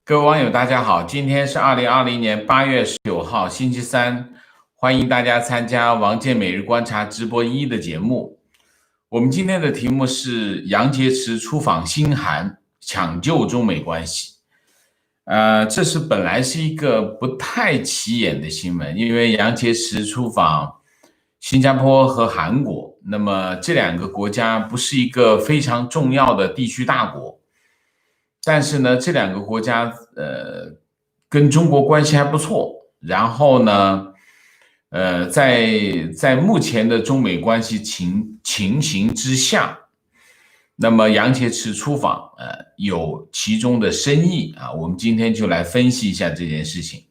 各位网友，大家好，今天是2020年8月19号，星期三，欢迎大家参加王健每日观察直播1的节目。我们今天的题目是杨洁篪出访新韩，抢救中美关系。这是本来是一个不太起眼的新闻，因为杨洁篪出访新加坡和韩国，那么这两个国家不是一个非常重要的地区大国。但是呢，这两个国家跟中国关系还不错。然后呢，在目前的中美关系情形之下，那么杨洁篪出访有其中的深意啊。我们今天就来分析一下这件事情。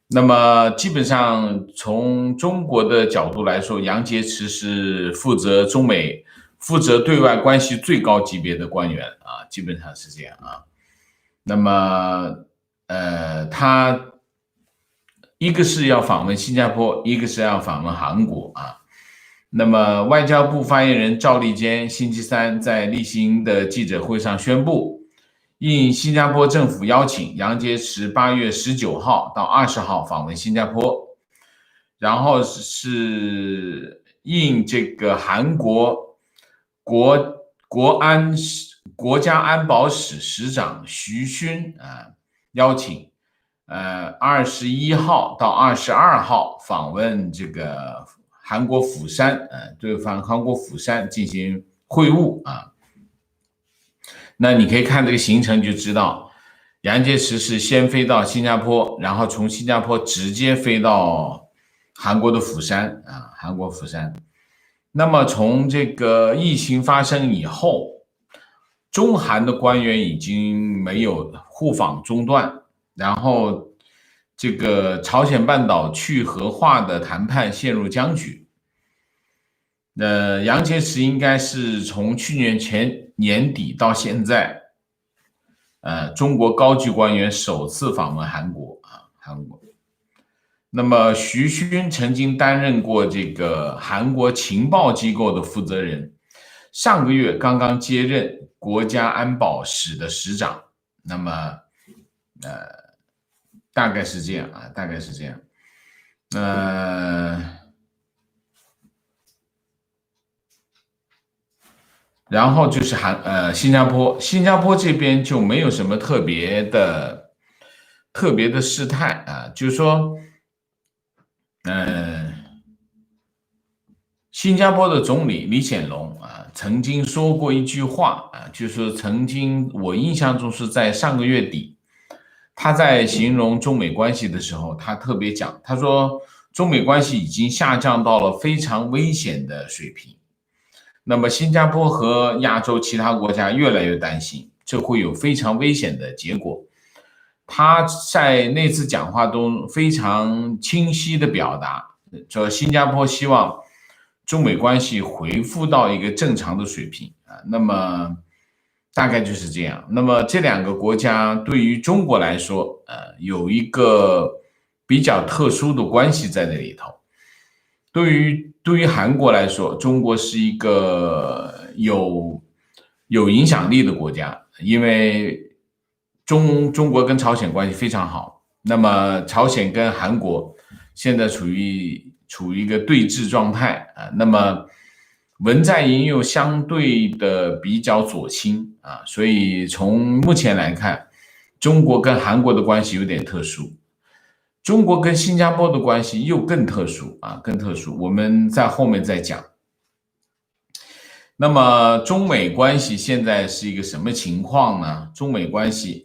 那么基本上从中国的角度来说，杨洁篪是负责对外关系最高级别的官员啊，基本上是这样啊。那么他一个是要访问新加坡，一个是要访问韩国啊。那么外交部发言人赵立坚星期三在例行的记者会上宣布，应新加坡政府邀请，杨洁篪8月19号到20号访问新加坡，然后是应这个韩国国家安保室室长徐勋邀请，21号到22号访问这个韩国釜山，对韩国釜山进行会晤啊。那你可以看这个行程就知道，杨洁篪是先飞到新加坡，然后从新加坡直接飞到韩国的釜山啊，韩国釜山。那么从这个疫情发生以后，中韩的官员已经没有互访中断，然后这个朝鲜半岛去核化的谈判陷入僵局。杨洁篪应该是从去年年底到现在，中国高级官员首次访问韩国。那么徐勋曾经担任过这个韩国情报机构的负责人，上个月刚刚接任国家安保室的室长。那么大概是这样啊，大概是这样。然后就是新加坡这边就没有什么特别的事态啊，就是说新加坡的总理李显龙曾经说过一句话就是曾经我印象中是在上个月底，他在形容中美关系的时候，他特别讲，他说中美关系已经下降到了非常危险的水平。那么新加坡和亚洲其他国家越来越担心，这会有非常危险的结果。他在那次讲话中非常清晰地表达，说新加坡希望中美关系恢复到一个正常的水平那么大概就是这样。那么这两个国家对于中国来说，有一个比较特殊的关系在这里头。对于韩国来说，中国是一个有影响力的国家，因为中国跟朝鲜关系非常好，那么朝鲜跟韩国现在处于一个对峙状态那么文在寅又相对的比较左倾所以从目前来看，中国跟韩国的关系有点特殊。中国跟新加坡的关系又更特殊更特殊，我们在后面再讲。那么中美关系现在是一个什么情况呢？中美关系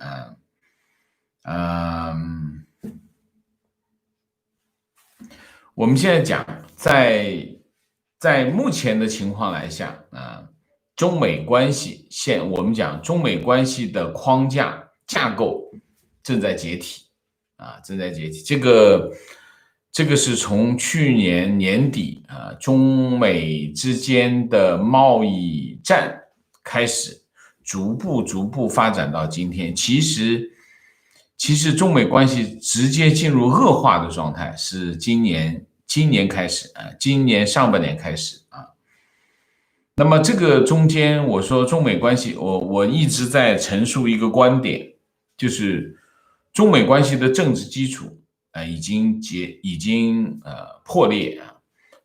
我们现在讲在目前的情况来讲中美关系我们讲中美关系的框架架构正在解体正在解体。这个是从去年年底中美之间的贸易战开始，逐步发展到今天。其实中美关系直接进入恶化的状态是今年开始今年上半年开始那么这个中间，我说中美关系，我一直在陈述一个观点，就是中美关系的政治基础已经破裂啊。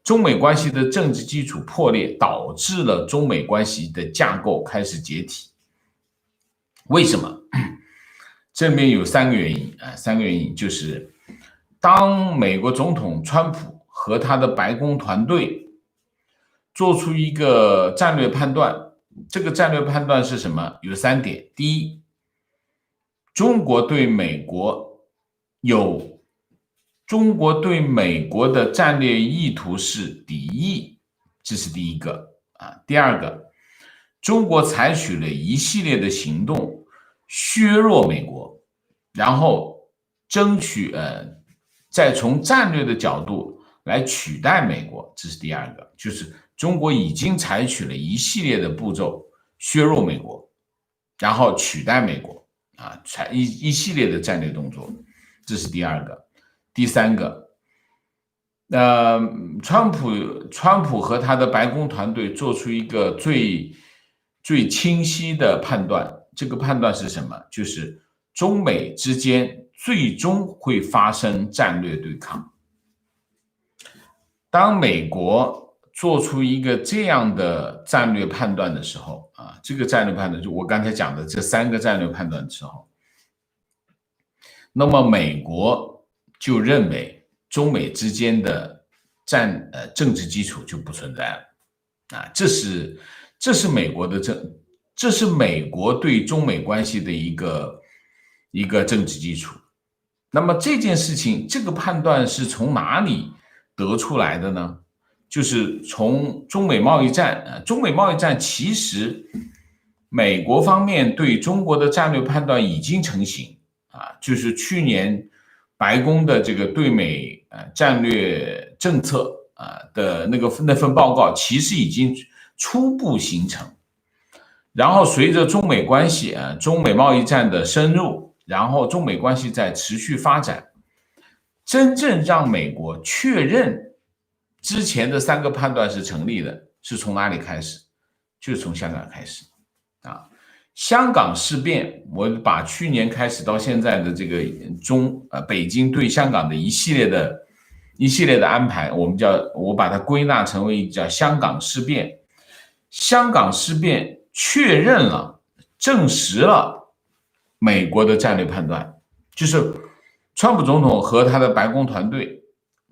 中美关系的政治基础破裂，导致了中美关系的架构开始解体。为什么？这里面有三个原因啊，就是当美国总统川普和他的白宫团队做出一个战略判断，这个战略判断是什么？有3点。第一，中国对美国的战略意图是敌意，这是第一个啊。第二个，中国采取了一系列的行动削弱美国，然后争取再从战略的角度来取代美国，这是第二个，就是中国已经采取了一系列的步骤削弱美国，然后取代美国啊，一系列的战略动作，这是第二个。第三个，川普和他的白宫团队做出一个最清晰的判断，这个判断是什么？就是中美之间最终会发生战略对抗。当美国做出一个这样的战略判断的时候啊，这个战略判断就我刚才讲的这3个战略判断的时候，那么美国就认为中美之间的政治基础就不存在了啊，这是美国对中美关系的一个政治基础。那么这件事情，这个判断是从哪里得出来的呢？就是从中美贸易战。中美贸易战其实美国方面对中国的战略判断已经成型啊，就是去年白宫的这个对美战略政策的那份报告，其实已经初步形成。然后随着中美关系中美贸易战的深入，然后中美关系在持续发展，真正让美国确认之前的3个判断是成立的，是从哪里开始？就是从香港开始啊。香港事变，我把去年开始到现在的这个北京对香港的一系列的安排，我把它归纳成为叫香港事变。香港事变确认了、证实了美国的战略判断，就是川普总统和他的白宫团队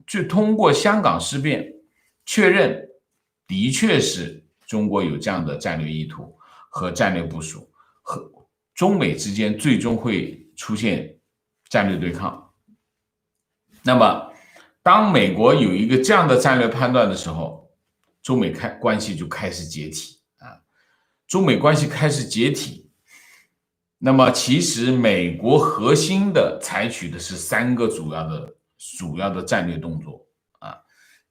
就通过香港事变确认，的确是中国有这样的战略意图和战略部署，和中美之间最终会出现战略对抗。那么当美国有一个这样的战略判断的时候，中美关系就开始解体啊。中美关系开始解体，那么其实美国核心的采取的是3个主要的战略动作啊。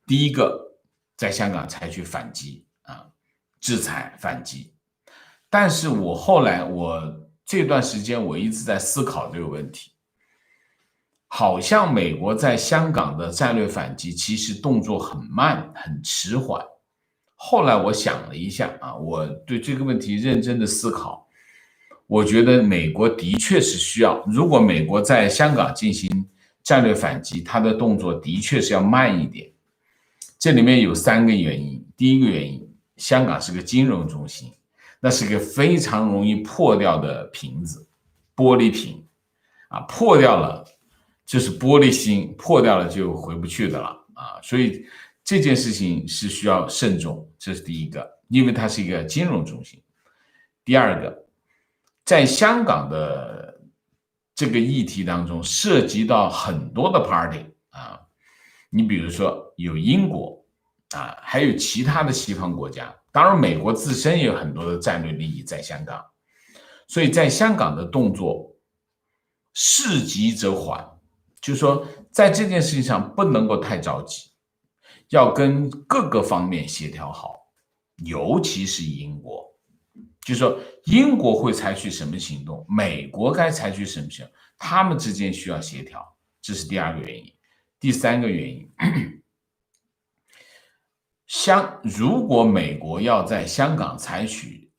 第一个，在香港采取反击啊，制裁反击。但是我这段时间我一直在思考这个问题，好像美国在香港的战略反击其实动作很慢很迟缓。后来我想了一下啊，我对这个问题认真的思考，我觉得美国的确是需要，如果美国在香港进行战略反击，它的动作的确是要慢一点。这里面有3个原因。第一个原因，香港是个金融中心，那是个非常容易破掉的瓶子，玻璃瓶啊，破掉了就是玻璃心，破掉了就回不去的了啊，所以这件事情是需要慎重，这是第一个，因为它是一个金融中心。第二个，在香港的这个议题当中，涉及到很多的 party 啊，你比如说有英国啊，还有其他的西方国家，当然美国自身也有很多的战略利益在香港，所以在香港的动作事急则缓，就是说在这件事情上不能够太着急，要跟各个方面协调好，尤其是英国，就是说英国会采取什么行动，美国该采取什么行动，他们之间需要协调，这是第2个原因。第3个原因，如果美国要在香港采取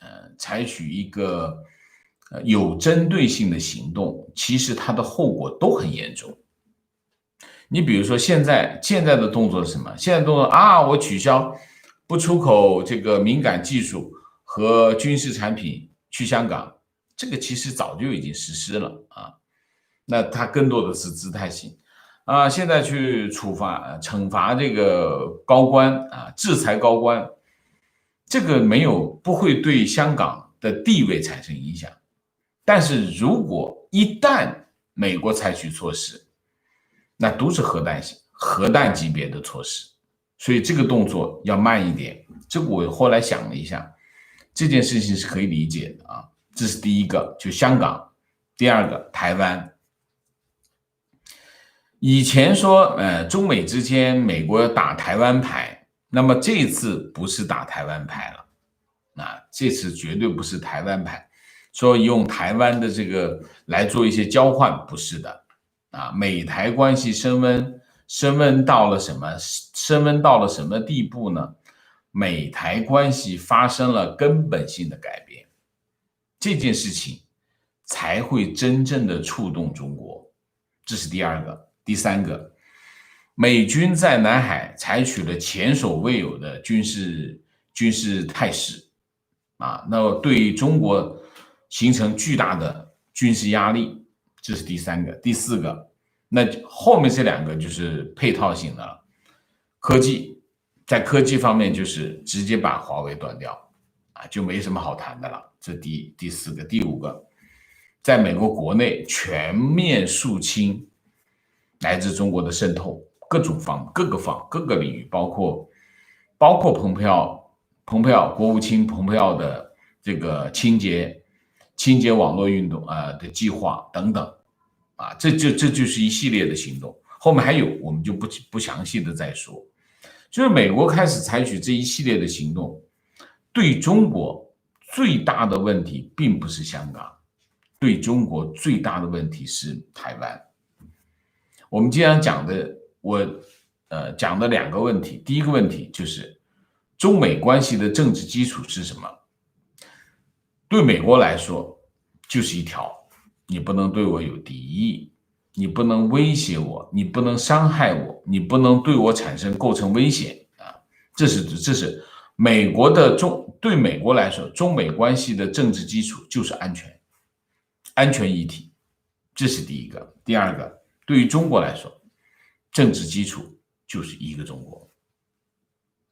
一个有针对性的行动，其实它的后果都很严重。你比如说现在的动作是什么？现在动作啊，我取消不出口这个敏感技术和军事产品去香港，这个其实早就已经实施了啊。那它更多的是姿态性啊。现在去惩罚这个高官啊，制裁高官，这个不会对香港的地位产生影响。但是如果一旦美国采取措施，那都是核弹级别的措施，所以这个动作要慢一点。这个我后来想了一下，这件事情是可以理解的啊。这是第一个，就香港；第二个，台湾。以前说，中美之间美国打台湾牌，那么这次不是打台湾牌了，啊，这次绝对不是台湾牌，说用台湾的这个来做一些交换，不是的。啊，美台关系升温到了什么地步呢？美台关系发生了根本性的改变，这件事情才会真正的触动中国。这是第二个。第三个，美军在南海采取了前所未有的军事态势啊，那对中国形成巨大的军事压力，这是第三个。第四个，那后面这两个就是配套性的了。在科技方面就是直接把华为断掉啊，就没什么好谈的了。这第四个。第五个，在美国国内全面肃清来自中国的渗透，各个领域，包括蓬佩奥国务卿蓬佩奥的这个清洁网络运动的计划等等啊，这就是一系列的行动。后面还有，我们就不详细的再说。就是美国开始采取这一系列的行动，对中国最大的问题并不是香港，对中国最大的问题是台湾。我们今天讲的，讲的两个问题。第一个问题就是中美关系的政治基础是什么？对美国来说，就是一条，你不能对我有敌意，你不能威胁我，你不能伤害我，你不能对我构成危险啊！这是美国的对美国来说，中美关系的政治基础就是安全议题，这是第一个。第二个，对于中国来说，政治基础就是一个中国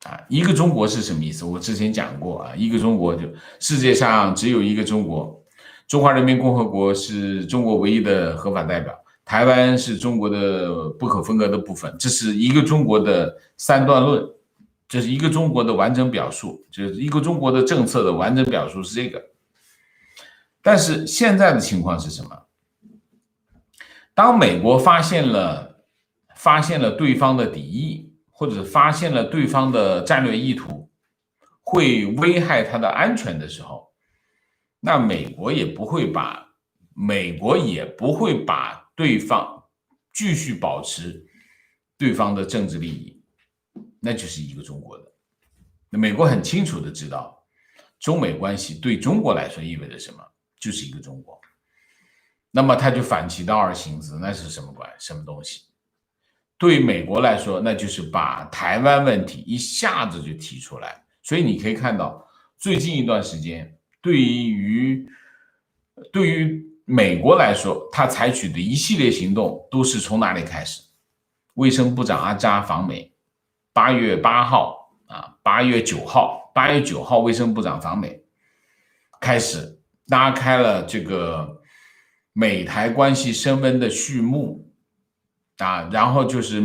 啊。一个中国是什么意思？我之前讲过啊，一个中国就世界上只有一个中国，中华人民共和国是中国唯一的合法代表，台湾是中国的不可分割的部分，这是一个中国的三段论，这是一个中国的完整表述，就是一个中国的政策的完整表述是这个。但是现在的情况是什么？当美国发现了对方的敌意，或者发现了对方的战略意图会危害它的安全的时候，那美国也不会把对方继续保持对方的政治利益，那就是一个中国的。那美国很清楚的知道，中美关系对中国来说意味着什么，就是一个中国。那么他就反其道而行之，那是什么东西？对美国来说，那就是把台湾问题一下子就提出来。所以你可以看到，最近一段时间，对于美国来说，他采取的一系列行动都是从哪里开始？卫生部长阿扎访美，8月8号啊，8月9号，卫生部长访美，开始拉开了这个美台关系升温的序幕啊。然后就是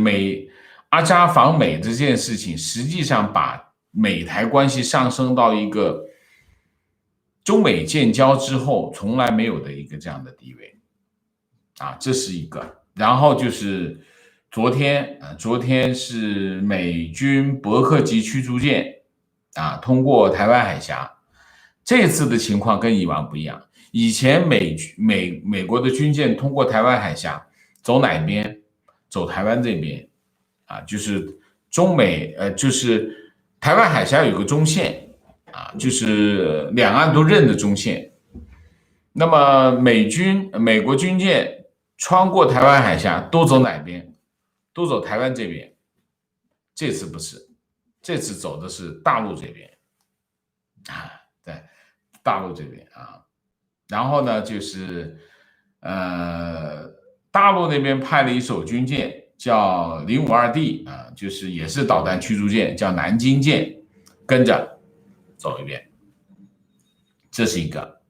阿扎访美这件事情，实际上把美台关系上升到一个中美建交之后从来没有的一个这样的地位啊，这是一个。然后就是昨天是美军伯克级驱逐舰啊通过台湾海峡，这次的情况跟以往不一样。以前美国的军舰通过台湾海峡走哪边？走台湾这边啊，就是就是台湾海峡有个中线啊，就是两岸都认的中线。那么美国军舰穿过台湾海峡都走哪边？都走台湾这边。这次不是，这次走的是大陆这边啊，在大陆这边啊。然后呢，就是大陆那边派了一艘军舰叫052D啊，就是也是导弹驱逐舰，叫南京舰，跟着走一遍。这是一个，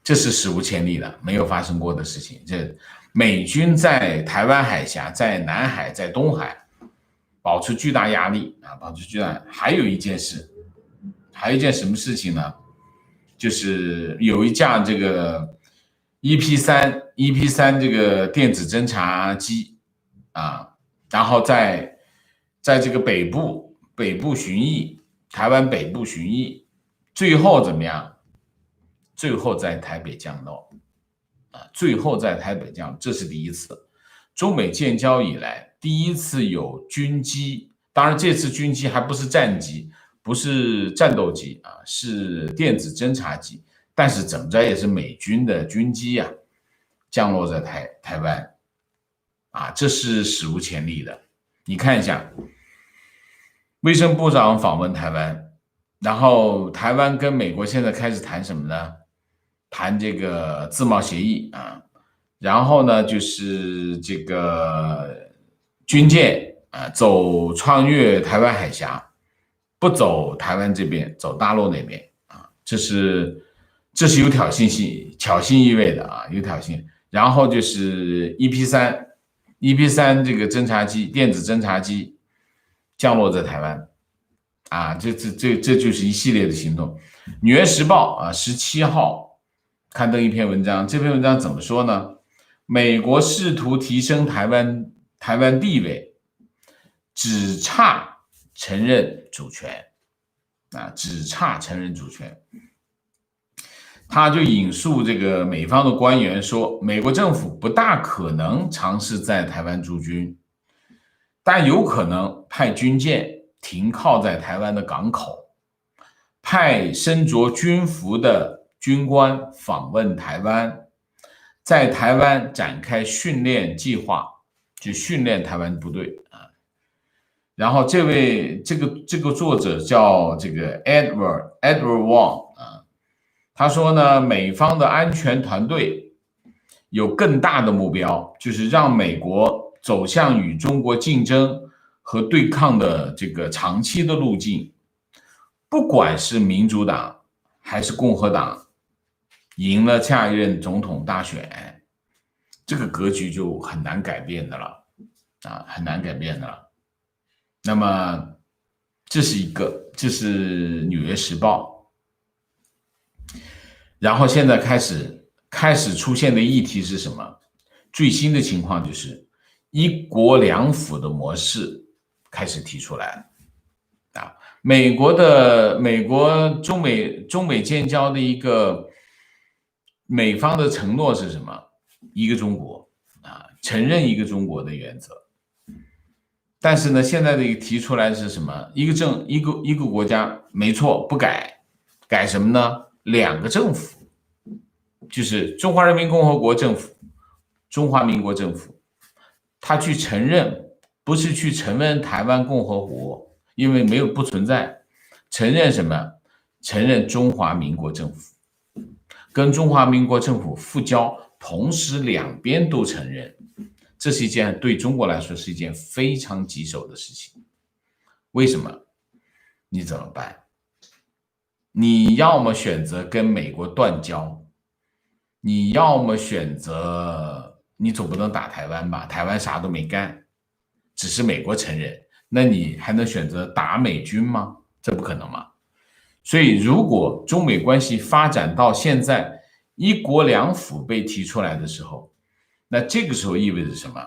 这是史无前例的，没有发生过的事情。这美军在台湾海峡、在南海、在东海保持巨大压力啊，保持巨大。还有一件事，还有一件什么事情呢？就是有一架这个 EP3这个电子侦察机啊，然后在这个北部巡弋，台湾北部巡弋，最后怎么样？最后在台北降落啊，最后在台北降落，这是第一次，中美建交以来第一次有军机，当然这次军机还不是战机，不是战斗机啊，是电子侦察机，但是怎么着也是美军的军机啊，降落在台湾啊，这是史无前例的。你看一下，卫生部长访问台湾，然后台湾跟美国现在开始谈什么呢？谈这个自贸协议啊，然后呢，就是这个军舰啊，穿越台湾海峡，不走台湾这边，走大陆那边啊，这是有挑衅意味的啊，有挑衅。然后就是 EP3这个侦察机，电子侦察机降落在台湾啊，这就是一系列的行动。《纽约时报》啊，17号。刊登一篇文章，这篇文章怎么说呢？美国试图提升台湾地位，只差承认主权啊，只差承认主权。他就引述这个美方的官员说，美国政府不大可能尝试在台湾驻军，但有可能派军舰停靠在台湾的港口，派身着军服的军官访问台湾，在台湾展开训练计划，就训练台湾部队啊。然后这个作者叫这个 Edward Wong 啊，他说呢，美方的安全团队有更大的目标，就是让美国走向与中国竞争和对抗的这个长期的路径，不管是民主党还是共和党赢了下一任总统大选，这个格局就很难改变的了啊，很难改变的了。那么这是《纽约时报》，然后现在开始出现的议题是什么？最新的情况就是一国两府的模式开始提出来了啊。美国中美建交的一个美方的承诺是什么？一个中国啊，承认一个中国的原则。但是呢，现在的提出来是什么？一个国家，没错，不改，改什么呢？两个政府，就是中华人民共和国政府、中华民国政府，他去承认，不是去承认台湾共和国，因为不存在，承认什么？承认中华民国政府，跟中华民国政府复交，同时两边都承认。这是一件对中国来说是一件非常棘手的事情。为什么？你怎么办？你要么选择跟美国断交，你要么选择，你总不能打台湾吧？台湾啥都没干，只是美国承认，那你还能选择打美军吗？这不可能嘛。所以如果中美关系发展到现在一国两府被提出来的时候，那这个时候意味着什么？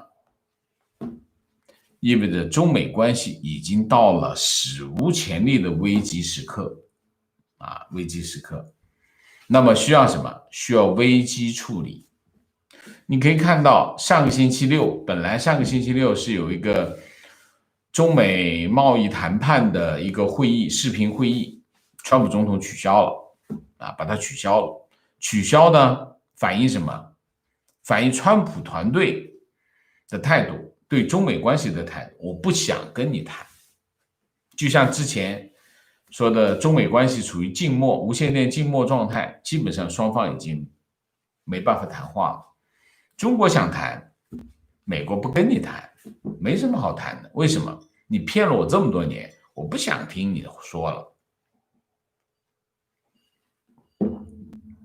意味着中美关系已经到了史无前例的危机时刻啊，危机时刻。那么需要什么？需要危机处理。你可以看到上个星期六，本来上个星期六是有一个中美贸易谈判的一个会议，视频会议，川普总统取消了啊，把它取消了。取消呢，反映什么？反映川普团队的态度，对中美关系的态度，我不想跟你谈。就像之前说的，中美关系处于静默、无线电静默状态，基本上双方已经没办法谈话了。中国想谈，美国不跟你谈，没什么好谈的。为什么？你骗了我这么多年，我不想听你说了。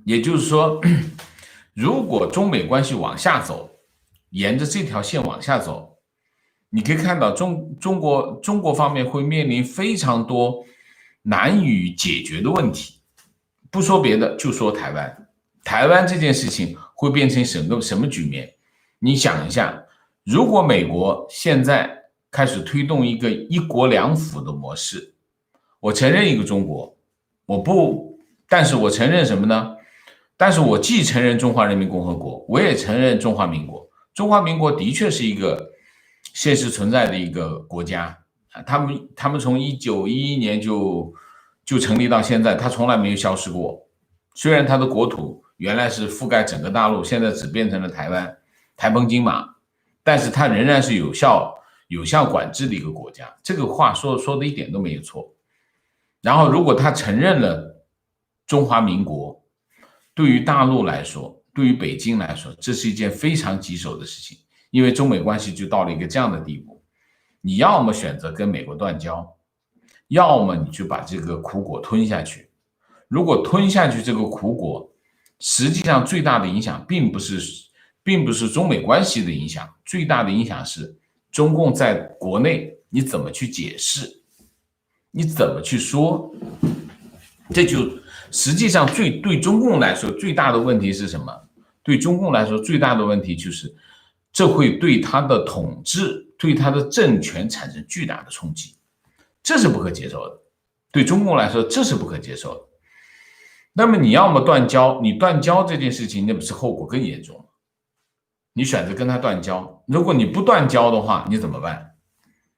也就是说，如果中美关系往下走，沿着这条线往下走，你可以看到中国方面会面临非常多难以解决的问题。不说别的，就说台湾，台湾这件事情会变成什么局面？你想一下，如果美国现在开始推动一个一国两府的模式，我承认一个中国，但是我承认什么呢？但是我既承认中华人民共和国，我也承认中华民国。中华民国的确是一个现实存在的一个国家啊，他们从1911年就成立到现在，它从来没有消失过。虽然它的国土原来是覆盖整个大陆，现在只变成了台湾、台澎金马，但是它仍然是有效管制的一个国家。这个话说的一点都没有错。然后，如果他承认了中华民国，对于大陆来说，对于北京来说，这是一件非常棘手的事情，因为中美关系就到了一个这样的地步，你要么选择跟美国断交，要么你就把这个苦果吞下去。如果吞下去这个苦果，实际上最大的影响并不是中美关系的影响，最大的影响是中共在国内你怎么去解释，你怎么去说，这就实际上对中共来说最大的问题是什么？对中共来说最大的问题就是，这会对他的统治、对他的政权产生巨大的冲击，这是不可接受的。对中共来说，这是不可接受的。那么你要么断交，你断交这件事情，那不是后果更严重吗？你选择跟他断交，如果你不断交的话，你怎么办？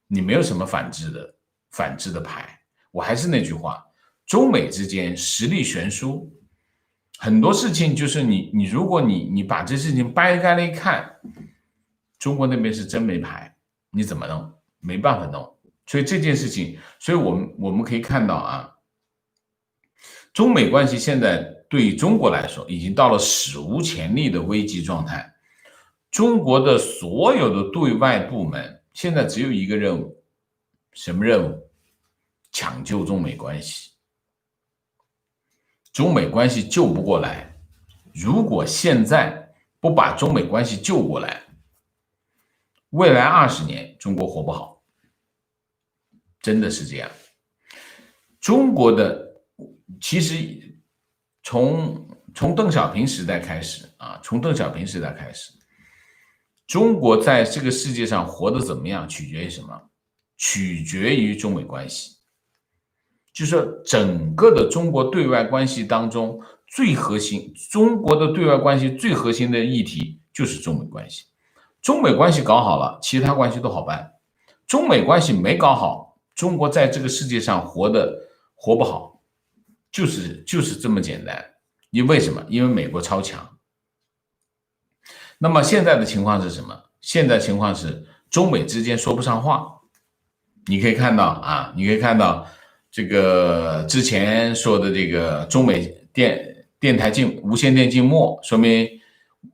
你没有什么反制的牌。我还是那句话。中美之间实力悬殊，很多事情就是如果你把这事情掰开了一看，中国那边是真没牌，你怎么弄？没办法弄。所以这件事情，所以我们可以看到啊，中美关系现在对中国来说已经到了史无前例的危机状态。中国的所有的对外部门现在只有一个任务，什么任务？抢救中美关系。中美关系救不过来，如果现在不把中美关系救过来，未来20年中国活不好，真的是这样。中国的其实从邓小平时代开始啊，中国在这个世界上活得怎么样，取决于什么？取决于中美关系。就是说整个的中国对外关系当中最核心，中国的对外关系最核心的议题就是中美关系。中美关系搞好了，其他关系都好办。中美关系没搞好，中国在这个世界上活不好，就是这么简单。因为什么？因为美国超强。那么现在的情况是什么？现在情况是中美之间说不上话。你可以看到这个之前说的这个中美电台无线电静默，说明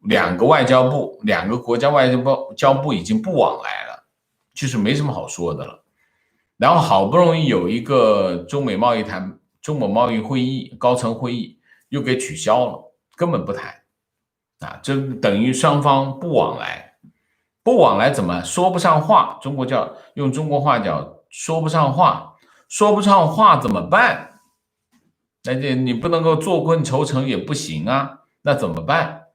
两个国家外交部已经不往来了，就是没什么好说的了。然后好不容易有一个中美贸易会议高层会议又给取消了，根本不谈啊，这等于双方不往来。不往来怎么说不上话？用中国话叫说不上话。说不上话怎么办？那你不能够坐困愁城也不行啊，那怎么办？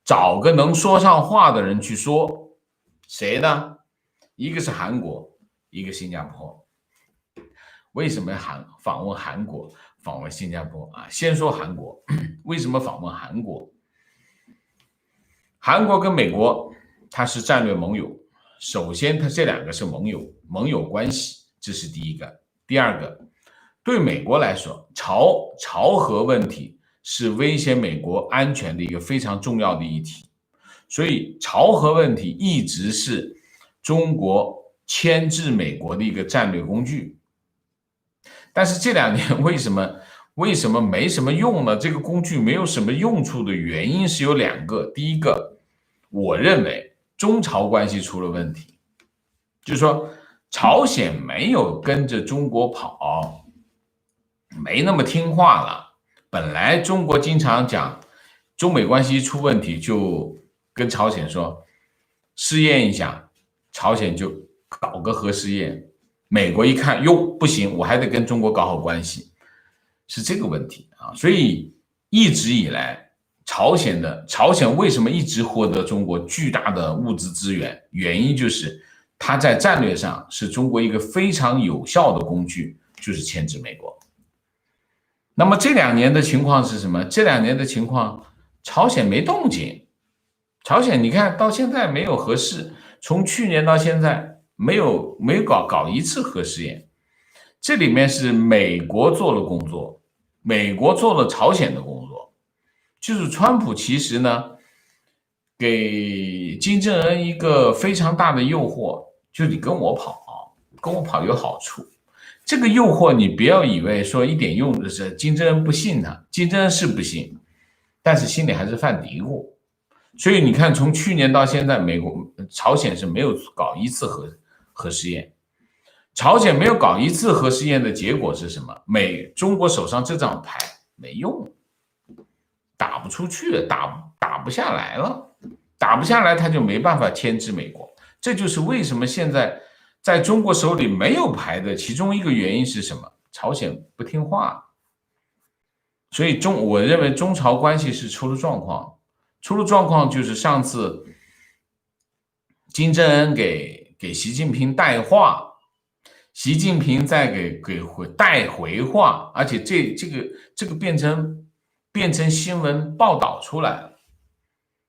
找个能说上话的人去说。谁呢？一个是韩国，一个新加坡。为什么访问韩国，访问新加坡啊？先说韩国，为什么访问韩国？韩国跟美国它是战略盟友，首先它这两个是盟友关系，这是第一个。第二个，对美国来说，朝核问题是威胁美国安全的一个非常重要的议题。所以朝核问题一直是中国牵制美国的一个战略工具。但是这2年为什么没什么用呢？这个工具没有什么用处的原因是有2个。第一个，我认为中朝关系出了问题，就是说朝鲜没有跟着中国跑，没那么听话了。本来中国经常讲中美关系出问题就跟朝鲜说试验一下，朝鲜就搞个核试验，美国一看哟不行，我还得跟中国搞好关系，是这个问题啊。所以一直以来朝鲜为什么一直获得中国巨大的物资资源，原因就是它在战略上是中国一个非常有效的工具，就是牵制美国。那么这2年的情况是什么？这2年的情况，朝鲜没动静。朝鲜你看到现在没有核试，从去年到现在没有搞一次核试验。这里面是美国做了工作，美国做了朝鲜的工作。就是川普其实呢给金正恩一个非常大的诱惑，就你跟我跑有好处。这个诱惑你不要以为说一点用的是金正恩不信他，金正恩是不信，但是心里还是犯嘀咕。所以你看从去年到现在，朝鲜是没有搞一次核试验。朝鲜没有搞一次核试验的结果是什么？中国手上这张牌没用，打不出去，打不下来了，打不下来他就没办法牵制美国。这就是为什么现在在中国手里没有牌的其中一个原因是什么？朝鲜不听话。所以我认为中朝关系是出了状况。出了状况就是上次金正恩给习近平带话，习近平再给带回话，而且这个变成新闻报道出来了。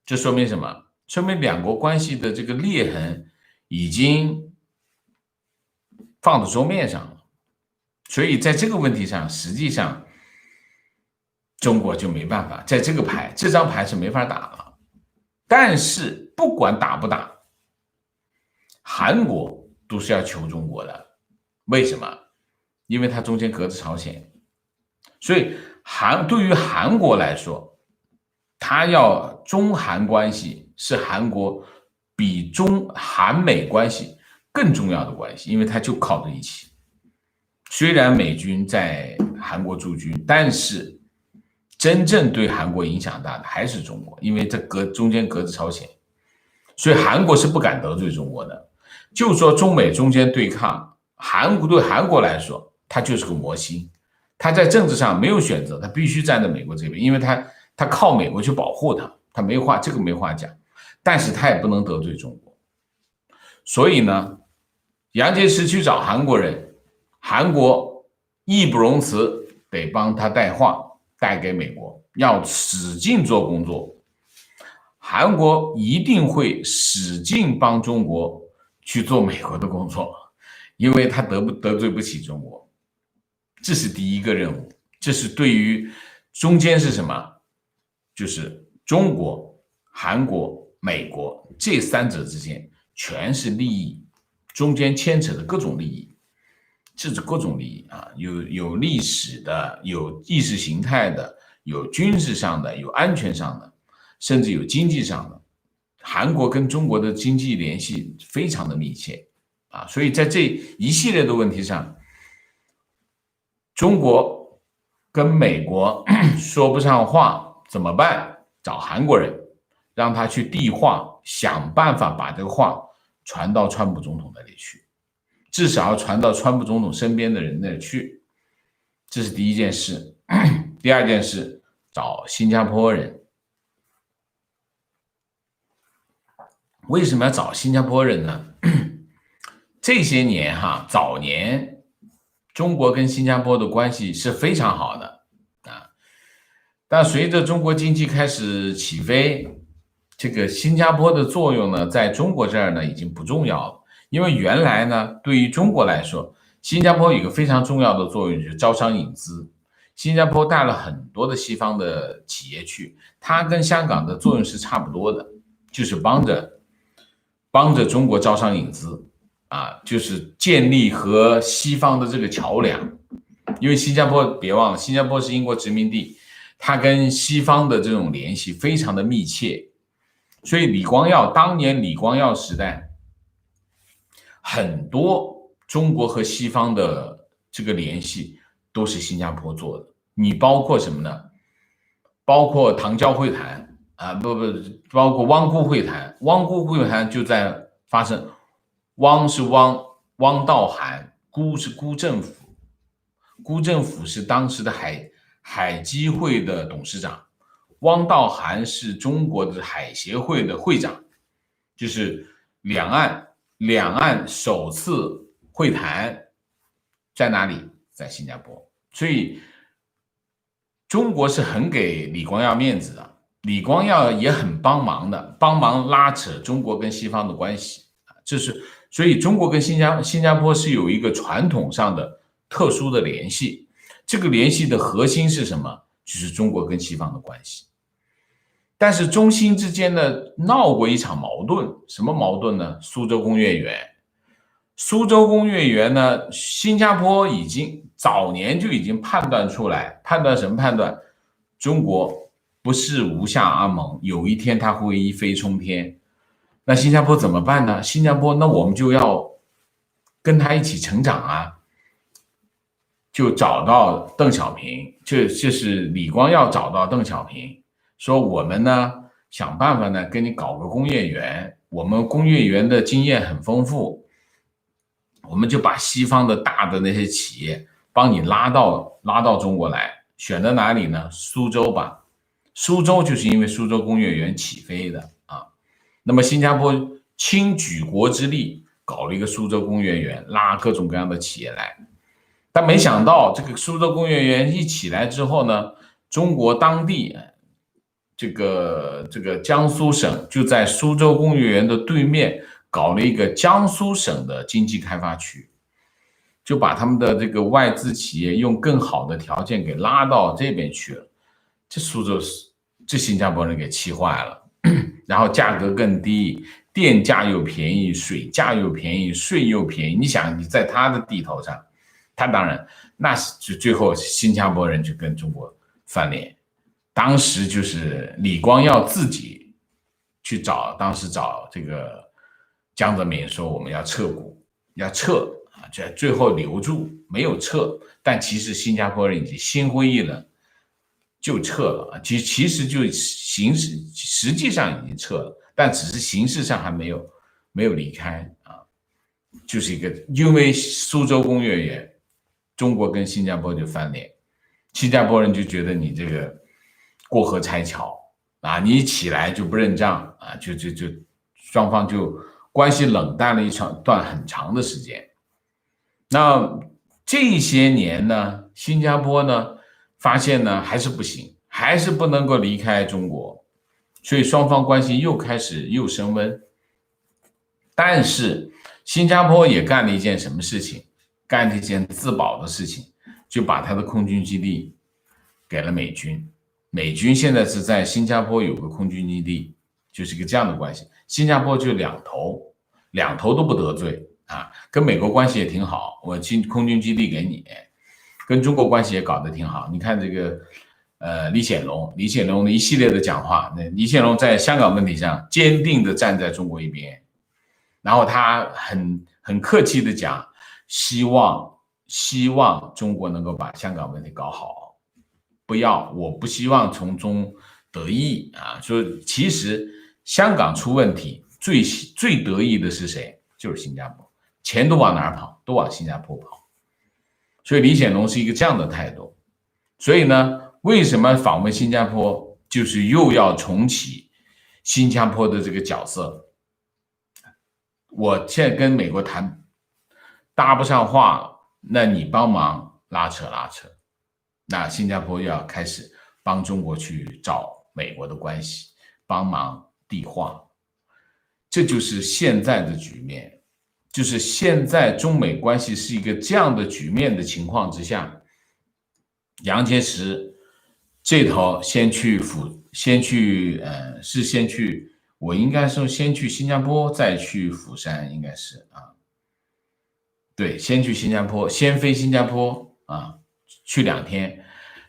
这说明什么？说明2国关系的这个裂痕已经放到桌面上了。所以在这个问题上，实际上中国就没办法，在这张牌是没法打了。但是不管打不打，韩国都是要求中国的。为什么？因为它中间隔着朝鲜。所以对于韩国来说，它要中韩关系是韩国比中韩美关系更重要的关系，因为它就靠在一起。虽然美军在韩国驻军，但是真正对韩国影响大的还是中国，因为这中间隔着朝鲜，所以韩国是不敢得罪中国的。就说中美中间对抗，对韩国来说，它就是个魔星，它在政治上没有选择，它必须站在美国这边，因为它靠美国去保护它，它没话讲，但是它也不能得罪中国。所以呢，杨洁篪去找韩国人，韩国义不容辞得帮他带话，带给美国，要使劲做工作。韩国一定会使劲帮中国去做美国的工作，因为他得罪不起中国。这是第一个任务。这是对于中间是什么？就是中国、韩国、美国这3者之间全是利益，中间牵扯的各种利益。这是各种利益啊，有历史的，有意识形态的，有军事上的，有安全上的，甚至有经济上的。韩国跟中国的经济联系非常的密切啊，所以在这一系列的问题上，中国跟美国说不上话怎么办？找韩国人，让他去递话，想办法把这个话传到川普总统那里去。至少要传到川普总统身边的人那里去，这是第一件事。第2件事，找新加坡人。为什么要找新加坡人呢？这些年早年中国跟新加坡的关系是非常好的啊，但随着中国经济开始起飞，这个新加坡的作用呢，在中国这儿呢已经不重要了。因为原来呢，对于中国来说，新加坡有一个非常重要的作用，就是招商引资。新加坡带了很多的西方的企业去，它跟香港的作用是差不多的，就是帮着中国招商引资啊，就是建立和西方的这个桥梁。因为新加坡别忘了，新加坡是英国殖民地，它跟西方的这种联系非常的密切，所以当年李光耀时代，很多中国和西方的这个联系都是新加坡做的。你包括什么呢？包括唐交会谈啊，包括汪辜会谈。汪辜会谈就在发生，汪是汪道涵，辜是辜政府，辜政府是当时的海基会的董事长，汪道涵是中国的海协会的会长，就是两岸首次会谈在哪里？在新加坡。所以中国是很给李光耀面子的，李光耀也很帮忙的，帮忙拉扯中国跟西方的关系。所以中国跟新加坡是有一个传统上的特殊的联系。这个联系的核心是什么？就是中国跟西方的关系。但是中新之间呢闹过一场矛盾，什么矛盾呢？苏州工业园。苏州工业园呢，新加坡早年就已经判断出来，判断什么判断？中国不是无下阿蒙，有一天它会一飞冲天。那新加坡怎么办呢？新加坡那我们就要跟他一起成长啊，就找到邓小平，就是李光耀找到邓小平，说我们呢想办法呢跟你搞个工业园，我们工业园的经验很丰富，我们就把西方的大的那些企业帮你拉到中国来，选择哪里呢？苏州吧。苏州就是因为苏州工业园起飞的啊。那么新加坡倾举国之力搞了一个苏州工业园，拉各种各样的企业来。但没想到这个苏州工业园一起来之后呢，中国当地这个江苏省就在苏州工业园的对面搞了一个江苏省的经济开发区，就把他们的这个外资企业用更好的条件给拉到这边去了。这新加坡人给气坏了，然后价格更低，电价又便宜，水价又便宜，税又便宜。你想你在他的地头上，他当然那是最后新加坡人就跟中国翻脸。当时就是李光耀自己去当时找这个江泽民说我们要撤股，要撤啊，最后留住没有撤，但其实新加坡人已经心灰意冷，就撤了。其实就实际上已经撤了，但只是形式上还没有离开啊。就是因为苏州工业园，中国跟新加坡就翻脸，新加坡人就觉得你这个过河拆桥啊，你一起来就不认账啊，就双方就关系冷淡了一段很长的时间。那这些年呢，新加坡呢发现呢还是不行，还是不能够离开中国，所以双方关系开始升温。但是新加坡也干了一件什么事情？干了一件自保的事情，就把他的空军基地给了美军。美军现在是在新加坡有个空军基地，就是一个这样的关系。新加坡就两头都不得罪啊，跟美国关系也挺好，我空军基地给你，跟中国关系也搞得挺好。你看这个李显龙的一系列的讲话，那李显龙在香港问题上坚定的站在中国一边，然后他很客气的讲，希望中国能够把香港问题搞好。我不希望从中得益啊！说其实香港出问题，最得益的是谁？就是新加坡，钱都往哪儿跑？都往新加坡跑。所以李显龙是一个这样的态度。所以呢，为什么访问新加坡，就是又要重启新加坡的这个角色？我现在跟美国谈搭不上话，那你帮忙拉扯。那新加坡要开始帮中国去找美国的关系，帮忙递话，这就是现在的局面。就是现在中美关系是一个这样的局面的情况之下，杨洁篪这头先去我应该说先去新加坡，再去釜山，应该是啊，对，先去新加坡，先飞新加坡啊，去2天，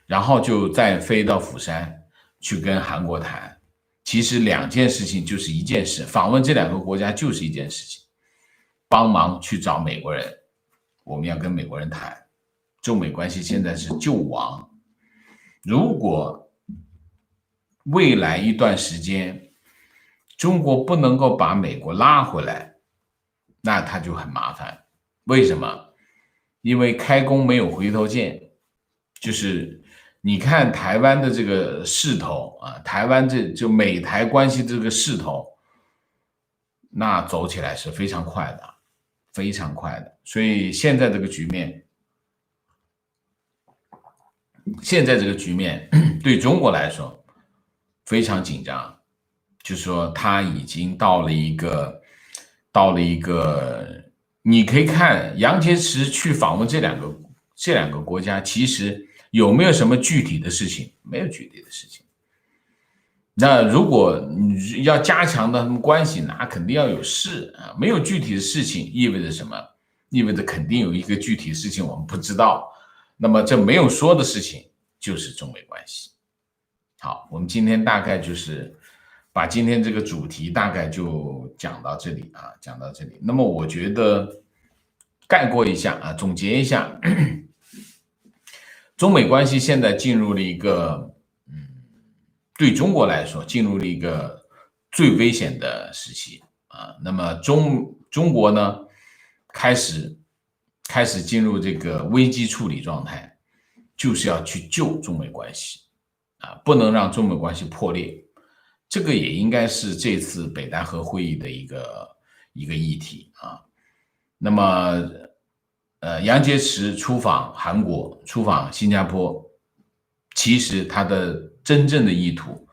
然后就再飞到釜山去跟韩国谈。其实2件事情就是一件事，访问这2个国家就是一件事情，帮忙去找美国人，我们要跟美国人谈。中美关系现在是救亡，如果未来一段时间中国不能够把美国拉回来，那他就很麻烦。为什么？因为开弓没有回头箭，就是你看台湾的这个势头啊，台湾就美台关系这个势头，那走起来是非常快的，非常快的。所以现在这个局面对中国来说非常紧张，就是说他已经到了一个，你可以看杨洁篪去访问这两个国家，其实有没有什么具体的事情？没有具体的事情。那如果你要加强他们关系，那肯定要有事啊。没有具体的事情意味着什么？意味着肯定有一个具体的事情我们不知道。那么这没有说的事情就是中美关系。好，我们今天大概就是把今天这个主题大概就讲到这里啊，讲到这里。那么我觉得概括一下啊，总结一下，中美关系现在进入了一个，对中国来说进入了一个最危险的时期啊。那么中国呢，开始进入这个危机处理状态，就是要去救中美关系啊，不能让中美关系破裂。这个也应该是这次北戴河会议的一个议题啊。那么，杨洁篪出访韩国、出访新加坡，其实他的真正的意图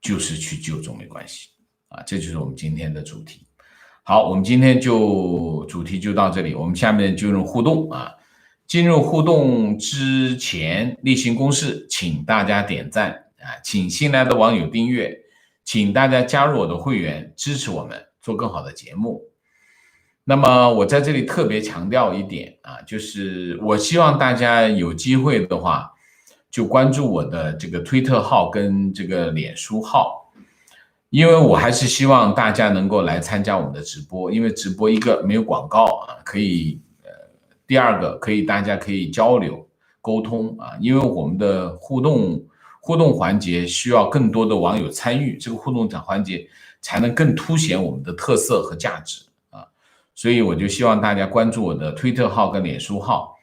就是去救中美关系啊，这就是我们今天的主题。好，我们今天主题就到这里，我们下面就入互动啊。进入互动之前，例行公事，请大家点赞啊，请新来的网友订阅，请大家加入我的会员，支持我们做更好的节目。那么我在这里特别强调一点啊，就是我希望大家有机会的话，就关注我的这个推特号跟这个脸书号，因为我还是希望大家能够来参加我们的直播，因为直播一个没有广告啊，可以第二个大家可以交流沟通啊，因为我们的互动环节需要更多的网友参与，这个互动环节才能更凸显我们的特色和价值啊，所以我就希望大家关注我的推特号跟脸书号。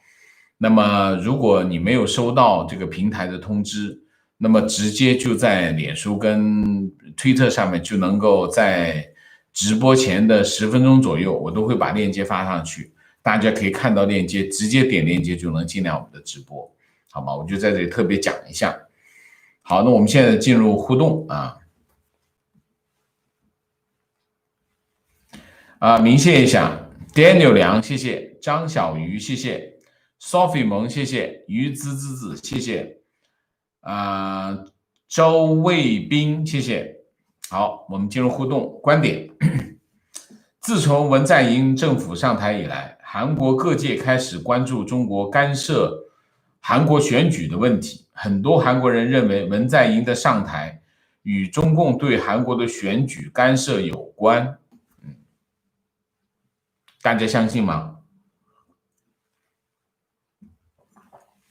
那么如果你没有收到这个平台的通知，那么直接就在脸书跟推特上面就能够在直播前的10分钟左右，我都会把链接发上去，大家可以看到链接，直接点链接就能进来我们的直播，好吗？我就在这里特别讲一下。好，那我们现在进入互动鸣谢一下 Daniel 梁，谢谢张小鱼，谢谢 Sophie 萌，谢谢于滋滋滋，谢谢周卫兵，谢谢。好，我们进入互动观点。自从文在寅政府上台以来，韩国各界开始关注中国干涉韩国选举的问题，很多韩国人认为文在寅的上台与中共对韩国的选举干涉有关。大家相信吗？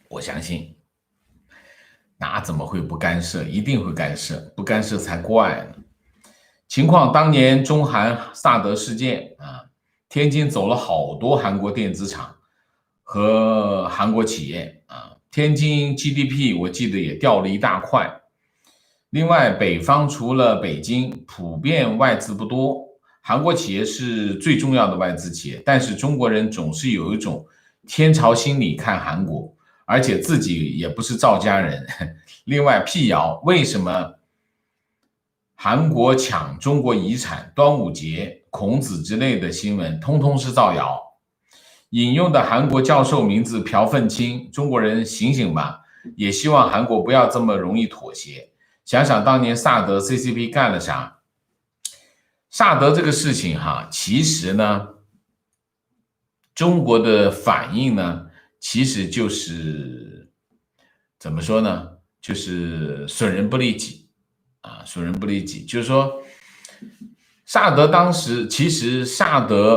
我相信。那怎么会不干涉？一定会干涉，不干涉才怪呢。情况当年中韩萨德事件天津走了好多韩国电子厂和韩国企业天津 GDP 我记得也掉了一大块。另外北方除了北京普遍外资不多，韩国企业是最重要的外资企业，但是中国人总是有一种天朝心理看韩国，而且自己也不是赵家人。另外辟谣为什么韩国抢中国遗产、端午节、孔子之类的新闻通通是造谣。引用的韩国教授名字朴奋清，中国人醒醒吧，也希望韩国不要这么容易妥协。想想当年萨德 CCP 干了啥？萨德这个事情哈，其实呢，中国的反应呢，其实就是怎么说呢？就是损人不利己啊，损人不利己。就是说，萨德当时其实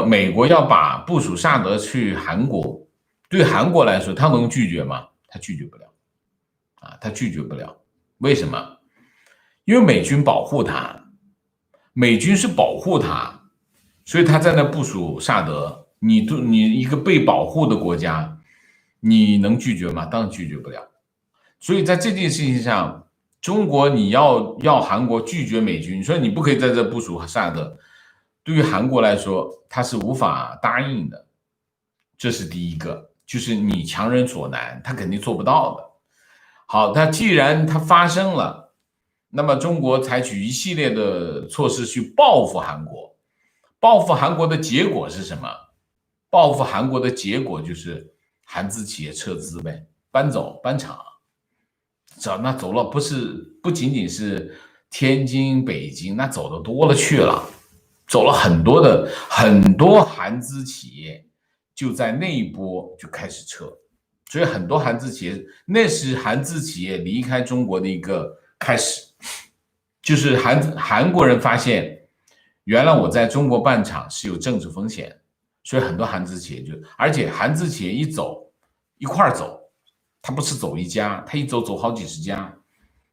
美国要部署萨德去韩国，对韩国来说，他能拒绝吗？他拒绝不了啊，他拒绝不了。为什么？因为美军保护他，美军是保护他，所以他在那部署萨德。你一个被保护的国家，你能拒绝吗？当然拒绝不了。所以在这件事情上，中国你要韩国拒绝美军，所以你不可以在这部署萨德，对于韩国来说，他是无法答应的。这是第一个，就是你强人所难，他肯定做不到的。好，既然它发生了，那么中国采取一系列的措施去报复韩国。报复韩国的结果是什么？报复韩国的结果就是韩资企业撤资呗，搬走搬厂。那走了不仅仅是天津、北京，那走的多了去了，走了很多韩资企业就在那一波就开始撤，所以很多韩资企业，那是韩资企业离开中国的一个开始，就是韩国人发现，原来我在中国办厂是有政治风险，所以很多韩资企业而且韩资企业一块走。他不是走一家，他一走好几十家，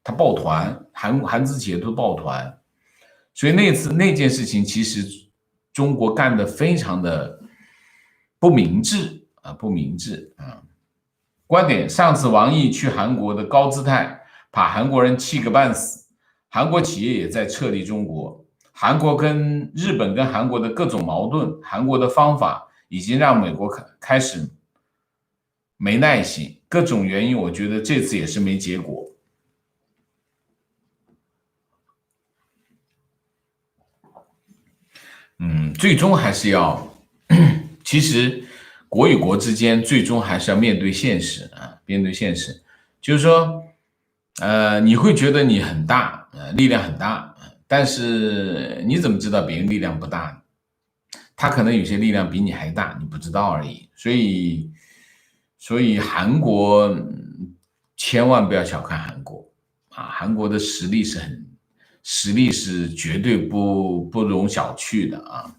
他抱团，韩资企业都抱团，所以那件事情，其实中国干得非常的不明智啊，不明智啊。观点：上次王毅去韩国的高姿态，把韩国人气个半死，韩国企业也在撤离中国，日本跟韩国的各种矛盾，韩国的方法已经让美国开始没耐心。各种原因，我觉得这次也是没结果。最终还是其实国与国之间最终还是要面对现实啊，面对现实，就是说，你会觉得你很大，力量很大，但是你怎么知道别人力量不大呢？他可能有些力量比你还大，你不知道而已。所以韩国千万不要小看韩国啊，韩国的实力是绝对不容小觑的啊。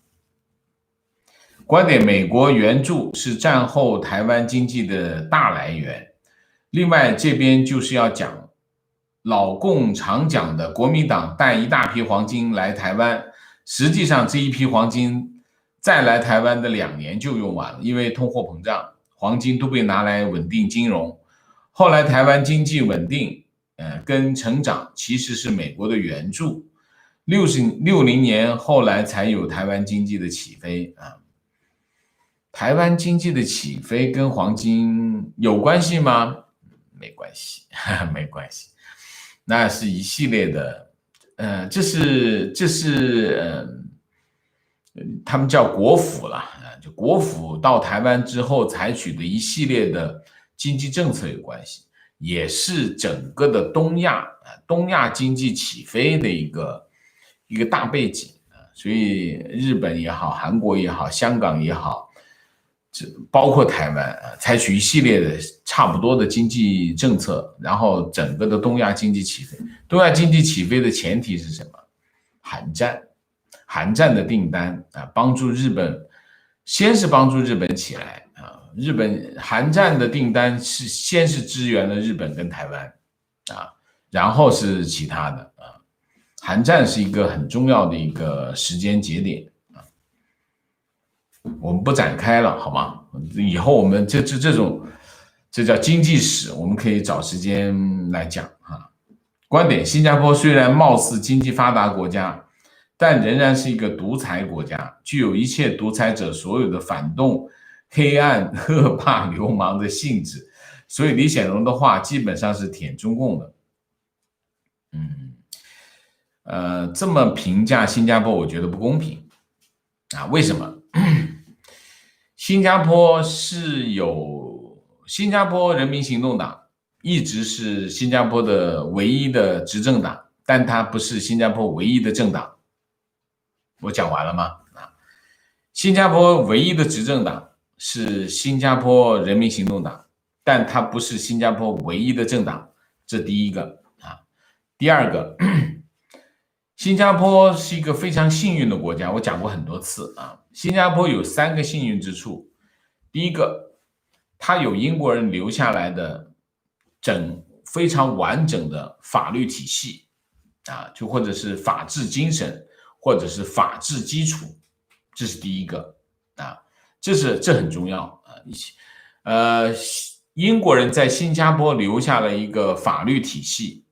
观点：美国援助是战后台湾经济的大来源。另外，这边就是要讲老共常讲的国民党带一大批黄金来台湾，实际上这一批黄金再来台湾的2年就用完了，因为通货膨胀。黄金都被拿来稳定金融，后来台湾经济稳定，跟成长其实是美国的援助。60年后来才有台湾经济的起飞啊。台湾经济的起飞跟黄金有关系吗？没关系，没关系，那是一系列的，这是他们叫国府啦。就国府到台湾之后采取的一系列的经济政策有关系，也是整个的东亚经济起飞的一个大背景啊。所以日本也好，韩国也好，香港也好，包括台湾采取一系列的差不多的经济政策，然后整个的东亚经济起飞。东亚经济起飞的前提是什么？韩战的订单啊，帮助日本。先是帮助日本起来啊，韩战的订单先是支援了日本跟台湾啊，然后是其他的啊。韩战是一个很重要的一个时间节点啊，我们不展开了好吗？以后我们这叫经济史，我们可以找时间来讲啊。观点：新加坡虽然貌似经济发达国家，但仍然是一个独裁国家，具有一切独裁者所有的反动、黑暗、恶霸、流氓的性质。所以李显龙的话基本上是舔中共的。这么评价新加坡，我觉得不公平啊！为什么？新加坡人民行动党一直是新加坡的唯一的执政党，但它不是新加坡唯一的政党。我讲完了吗？新加坡唯一的执政党是新加坡人民行动党，但它不是新加坡唯一的政党，这第一个啊。第二个，新加坡是一个非常幸运的国家，我讲过很多次啊。新加坡有3个幸运之处，第一个，它有英国人留下来的非常完整的法律体系啊，就或者是法治精神，或者是法治基础，这是第一个啊，这很重要啊。英国人在新加坡留下了一个法律体系，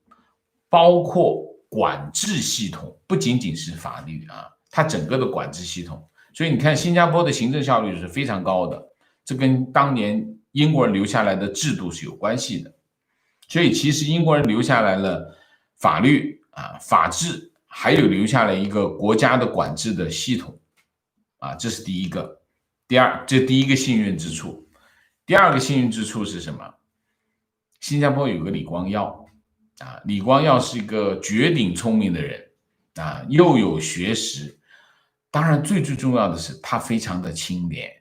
包括管制系统，不仅仅是法律啊，它整个的管制系统。所以你看，新加坡的行政效率是非常高的，这跟当年英国人留下来的制度是有关系的。所以其实英国人留下来了法律啊、法治，还有留下了一个国家的管制的系统啊，这是第一个。这第一个幸运之处。第二个幸运之处是什么？新加坡有个李光耀啊，李光耀是一个绝顶聪明的人啊，又有学识，当然最重要的是他非常的清廉，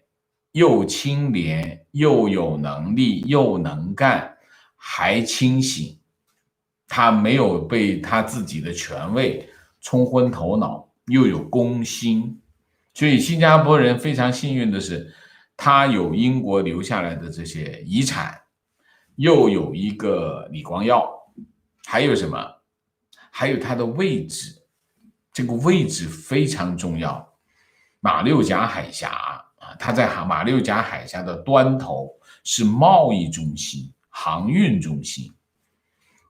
又有能力，又能干，还清醒，他没有被他自己的权位冲昏头脑，又有公心，所以新加坡人非常幸运的是，他有英国留下来的这些遗产，又有一个李光耀，还有什么？还有他的位置，这个位置非常重要。马六甲海峡啊，他在马六甲海峡的端头，是贸易中心、航运中心。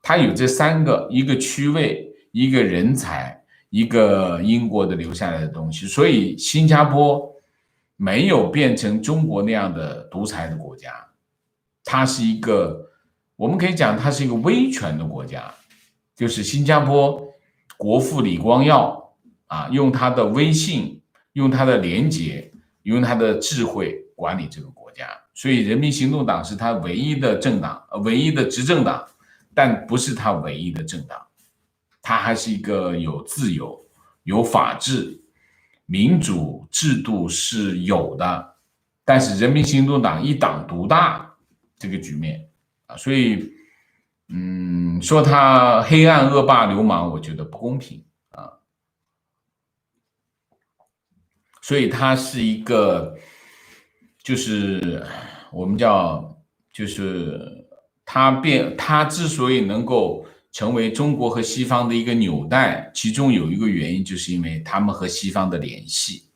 他有这3个，一个区位，一个人才，一个英国的留下来的东西，所以新加坡没有变成中国那样的独裁的国家，它是一个，我们可以讲它是一个威权的国家，就是新加坡国父李光耀啊，用他的威信，用他的廉洁，用他的智慧管理这个国家，所以人民行动党是他唯一的政党，唯一的执政党，但不是他唯一的政党，他还是一个有自由、有法治、民主制度是有的，但是人民行动党一党独大这个局面啊，所以说他黑暗恶霸流氓，我觉得不公平啊，所以他是一个，就是我们叫，就是他之所以能够成为中国和西方的一个纽带，其中有一个原因，就是因为他们和西方的联系。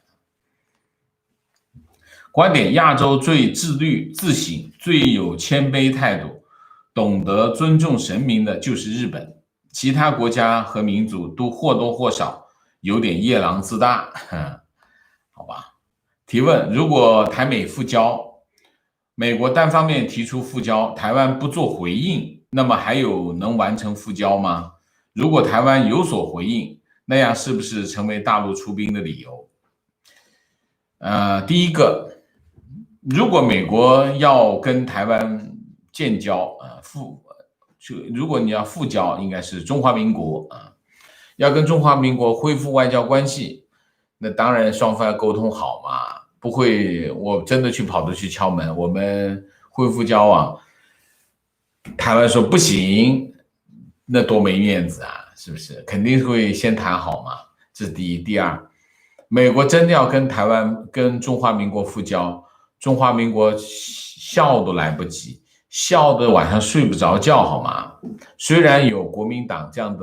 观点：亚洲最自律、自省、最有谦卑态度、懂得尊重神明的就是日本，其他国家和民族都或多或少有点夜郎自大，好吧？提问：如果台美复交，美国单方面提出复交，台湾不做回应，那么还有能完成复交吗？如果台湾有所回应，那样是不是成为大陆出兵的理由？第一个，如果美国要跟台湾建交如果你要复交，应该是中华民国啊，要跟中华民国恢复外交关系，那当然双方要沟通好嘛，不会我真的跑着去敲门，我们恢复交往，台湾说不行，那多没面子啊，是不是？肯定会先谈好嘛，这是第一。第二，美国真的要跟台湾、跟中华民国复交，中华民国笑都来不及，笑得晚上睡不着觉，好吗？虽然有国民党这样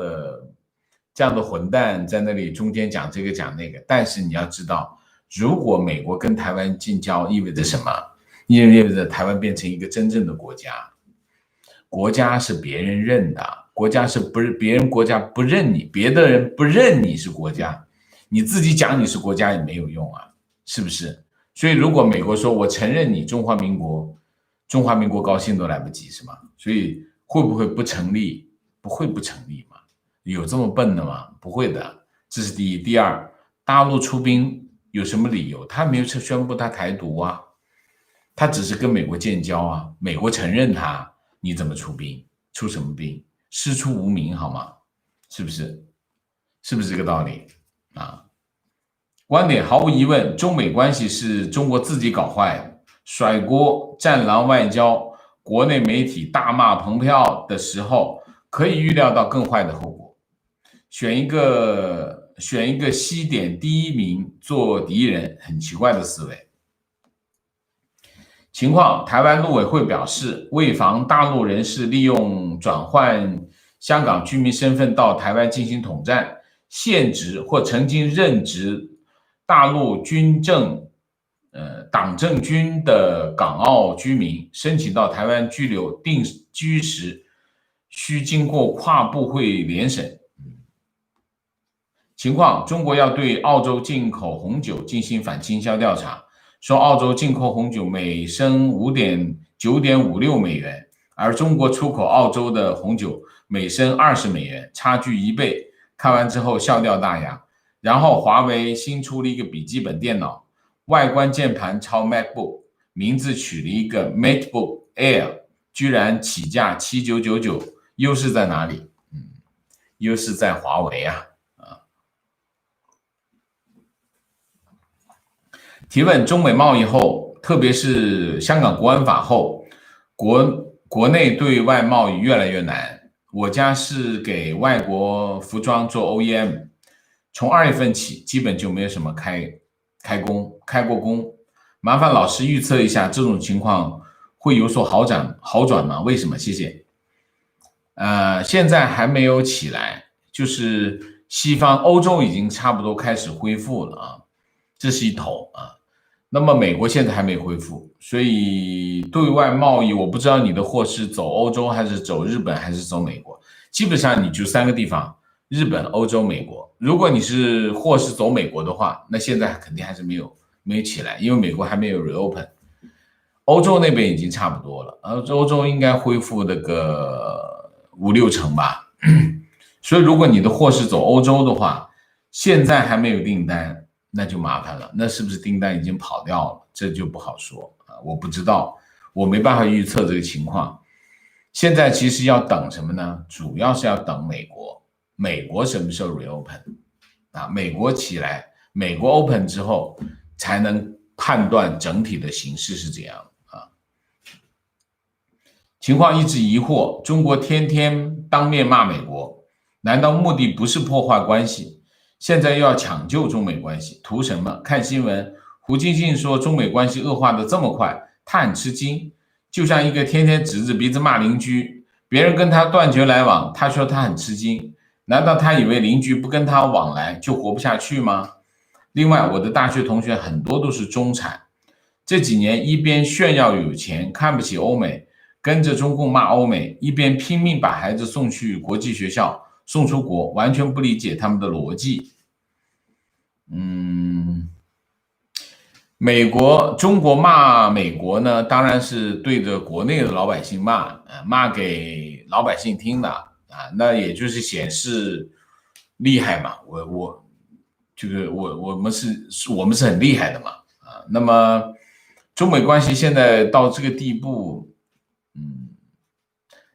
的混蛋在那里中间讲这个讲那个，但是你要知道，如果美国跟台湾建交，意味着什么？意味着台湾变成一个真正的国家。国家是别人认的，国家是不是别人国家不认你，别的人不认你是国家，你自己讲你是国家也没有用啊，是不是？所以如果美国说我承认你中华民国，中华民国高兴都来不及，是吗？所以会不会不成立？不会不成立吗？有这么笨的吗？不会的，这是第一。第二，大陆出兵有什么理由？他没有宣布他台独啊，他只是跟美国建交啊，美国承认他，你怎么出兵？出什么兵？师出无名，好吗？是不是？是不是这个道理啊？观点毫无疑问，中美关系是中国自己搞坏的，甩锅、战狼外交，国内媒体大骂蓬佩奥的时候，可以预料到更坏的后果。选一个西点第一名做敌人，很奇怪的思维。情况，台湾陆委会表示，为防大陆人士利用转换香港居民身份到台湾进行统战，现职或曾经任职大陆军政党政军的港澳居民申请到台湾居留定居时，需经过跨部会联审。情况，中国要对澳洲进口红酒进行反倾销调查，说澳洲进口红酒每升9.56美元，而中国出口澳洲的红酒每升20美元，差距1倍。看完之后笑掉大牙。然后华为新出了一个笔记本电脑，外观键盘抄 MacBook， 名字取了一个 MacBook Air， 居然起价7999，优势在哪里？优势在华为啊。提问：中美贸易后，特别是香港国安法后，国内对外贸易越来越难。我家是给外国服装做 OEM， 从2月份起，基本就没有什么开过工。麻烦老师预测一下，这种情况会有所好转吗？为什么？谢谢。现在还没有起来，就是西方欧洲已经差不多开始恢复了啊，这是一头啊。那么美国现在还没恢复，所以对外贸易我不知道你的货是走欧洲还是走日本还是走美国，基本上你就3个地方，日本、欧洲、美国。如果你是货是走美国的话，那现在肯定还是没有起来，因为美国还没有 reopen， 欧洲那边已经差不多了，欧洲应该恢复那个5-6成吧。所以如果你的货是走欧洲的话，现在还没有订单，那就麻烦了，那是不是订单已经跑掉了？这就不好说啊，我不知道，我没办法预测这个情况。现在其实要等什么呢？主要是要等美国什么时候 reopen 啊？美国起来，美国 open 之后，才能判断整体的形势是怎样啊。情况一直疑惑，中国天天当面骂美国，难道目的不是破坏关系？现在又要抢救中美关系，图什么？看新闻，胡锡进说中美关系恶化的这么快，他很吃惊，就像一个天天指着鼻子骂邻居，别人跟他断绝来往，他说他很吃惊，难道他以为邻居不跟他往来就活不下去吗？另外，我的大学同学很多都是中产，这几年一边炫耀有钱，看不起欧美，跟着中共骂欧美，一边拼命把孩子送去国际学校，送出国，完全不理解他们的逻辑。中国骂美国呢，当然是对着国内的老百姓骂给老百姓听的啊，那也就是显示厉害嘛，我们是很厉害的嘛啊。那么中美关系现在到这个地步，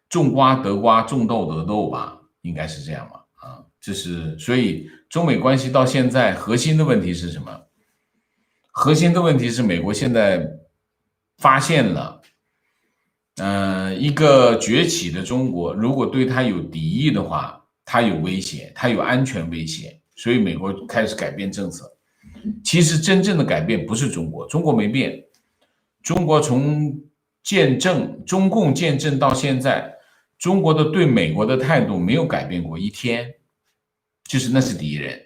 种瓜得瓜，种豆得豆吧，应该是这样嘛啊，所以中美关系到现在核心的问题是什么？核心的问题是美国现在发现了，一个崛起的中国，如果对他有敌意的话，他有威胁，他有安全威胁，所以美国开始改变政策。其实真正的改变不是中国没变，中国从中共建政到现在，中国的对美国的态度没有改变过一天，就是那是敌人，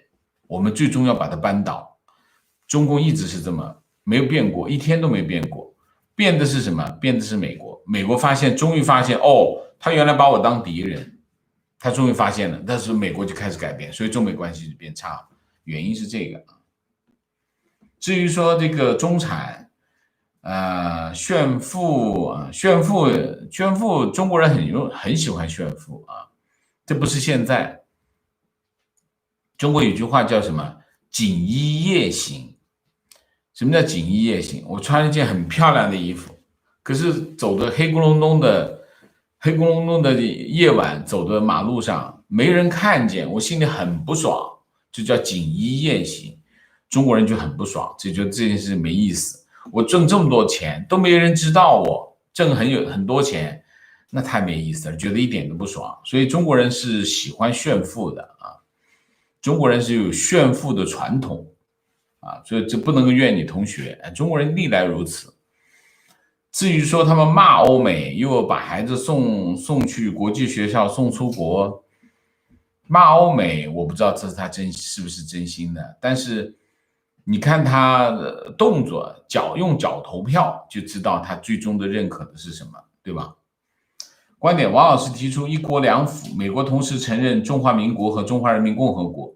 我们最终要把它扳倒。中共一直是这么没有变过，一天都没变过。变的是什么？变的是美国。美国终于发现，他原来把我当敌人，他终于发现了，但是美国就开始改变，所以中美关系就变差，原因是这个。至于说这个中产，炫富，中国人很喜欢炫富啊，这不是现在。中国有句话叫什么？锦衣夜行。什么叫锦衣夜行？我穿一件很漂亮的衣服，可是走的黑咕隆咚的，黑咕隆咚的夜晚走的马路上没人看见，我心里很不爽，就叫锦衣夜行。中国人就很不爽，就觉得这件事没意思。我挣这么多钱都没人知道我挣很多钱，那太没意思了，觉得一点都不爽。所以中国人是喜欢炫富的啊，中国人是有炫富的传统啊，所以这不能够怨你同学，中国人历来如此。至于说他们骂欧美，又把孩子送去国际学校，送出国，骂欧美，我不知道这是他是不是真心的，但是你看他的动作，用脚投票，就知道他最终的认可的是什么，对吧？观点，王老师提出一国两府，美国同时承认中华民国和中华人民共和国，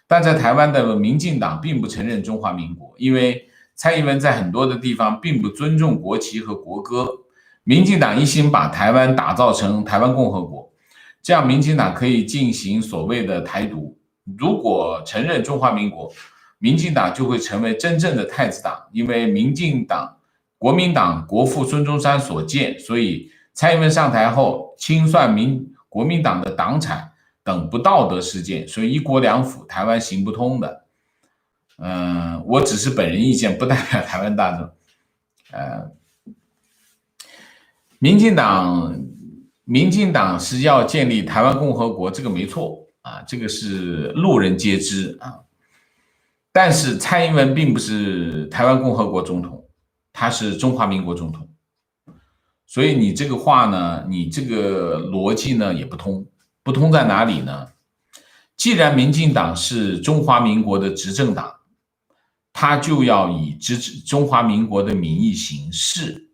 但在台湾的民进党并不承认中华民国，因为蔡英文在很多的地方并不尊重国旗和国歌，民进党一心把台湾打造成台湾共和国，这样民进党可以进行所谓的台独。如果承认中华民国，民进党就会成为真正的太子党，因为民进党、国民党国父孙中山所建，所以蔡英文上台后清算国民党的党产等不道德事件，所以一国两府台湾行不通的。我只是本人意见，不代表台湾大众。民进党是要建立台湾共和国，这个没错啊，这个是路人皆知啊。但是蔡英文并不是台湾共和国总统，他是中华民国总统，所以你这个话呢，你这个逻辑呢也不通。不通在哪里呢？既然民进党是中华民国的执政党，他就要以支持中华民国的名义行事。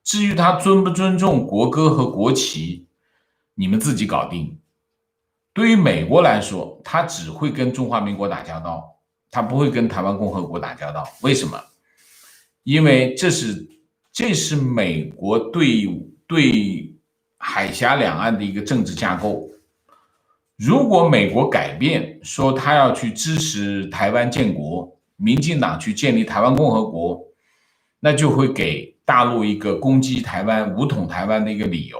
至于他尊不尊重国歌和国旗，你们自己搞定。对于美国来说，他只会跟中华民国打交道，他不会跟台湾共和国打交道。为什么？因为这是美国对海峡两岸的一个政治架构。如果美国改变，说他要去支持台湾建国，民进党去建立台湾共和国，那就会给大陆一个攻击台湾、武统台湾的一个理由。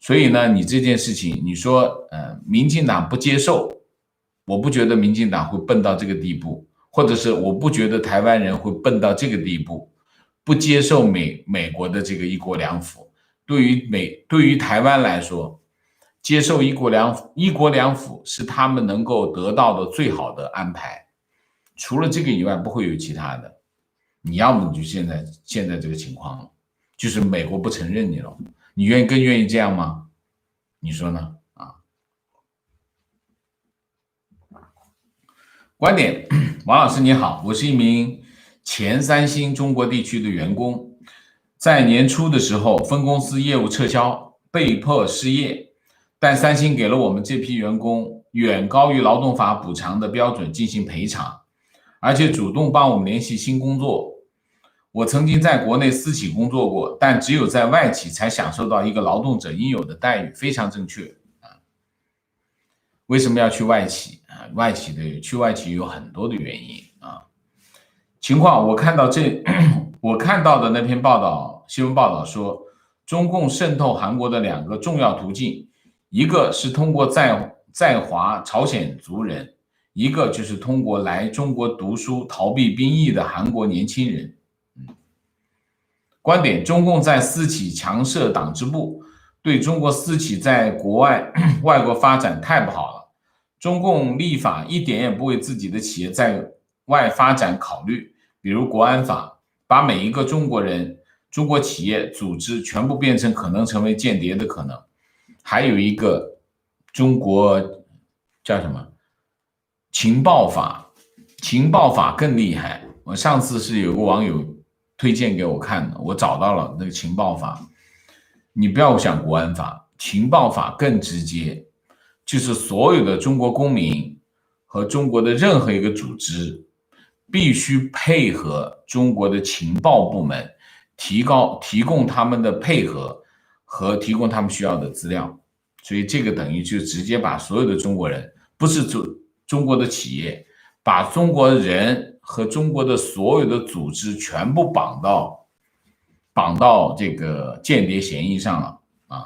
所以呢，你这件事情，你说民进党不接受，我不觉得民进党会笨到这个地步，或者是我不觉得台湾人会笨到这个地步，不接受美国的这个一国两府。对于台湾来说，接受一国两府是他们能够得到的最好的安排，除了这个以外不会有其他的。你要么你就现在这个情况了，就是美国不承认你了，你更愿意这样吗？你说呢？观点，王老师你好，我是一名前三星中国地区的员工，在年初的时候分公司业务撤销，被迫失业，但三星给了我们这批员工远高于劳动法补偿的标准进行赔偿，而且主动帮我们联系新工作。我曾经在国内私企工作过，但只有在外企才享受到一个劳动者应有的待遇，非常正确。为什么要去外企？去外企有很多的原因啊。情况我看到的那篇新闻报道说，中共渗透韩国的两个重要途径，一个是通过在华朝鲜族人，一个就是通过来中国读书逃避兵役的韩国年轻人。观点，中共在私企强设党支部，对中国私企在外国发展太不好了。中共立法一点也不为自己的企业在外发展考虑，比如国安法，把每一个中国企业组织全部变成可能成为间谍的可能。还有一个中国叫什么情报法更厉害。我上次是有个网友推荐给我看的，我找到了那个情报法。你不要想国安法，情报法更直接，就是所有的中国公民和中国的任何一个组织必须配合中国的情报部门，提供他们的配合和提供他们需要的资料。所以这个等于就直接把所有的中国人，不是中国的企业，把中国人和中国的所有的组织全部绑到这个间谍嫌疑上了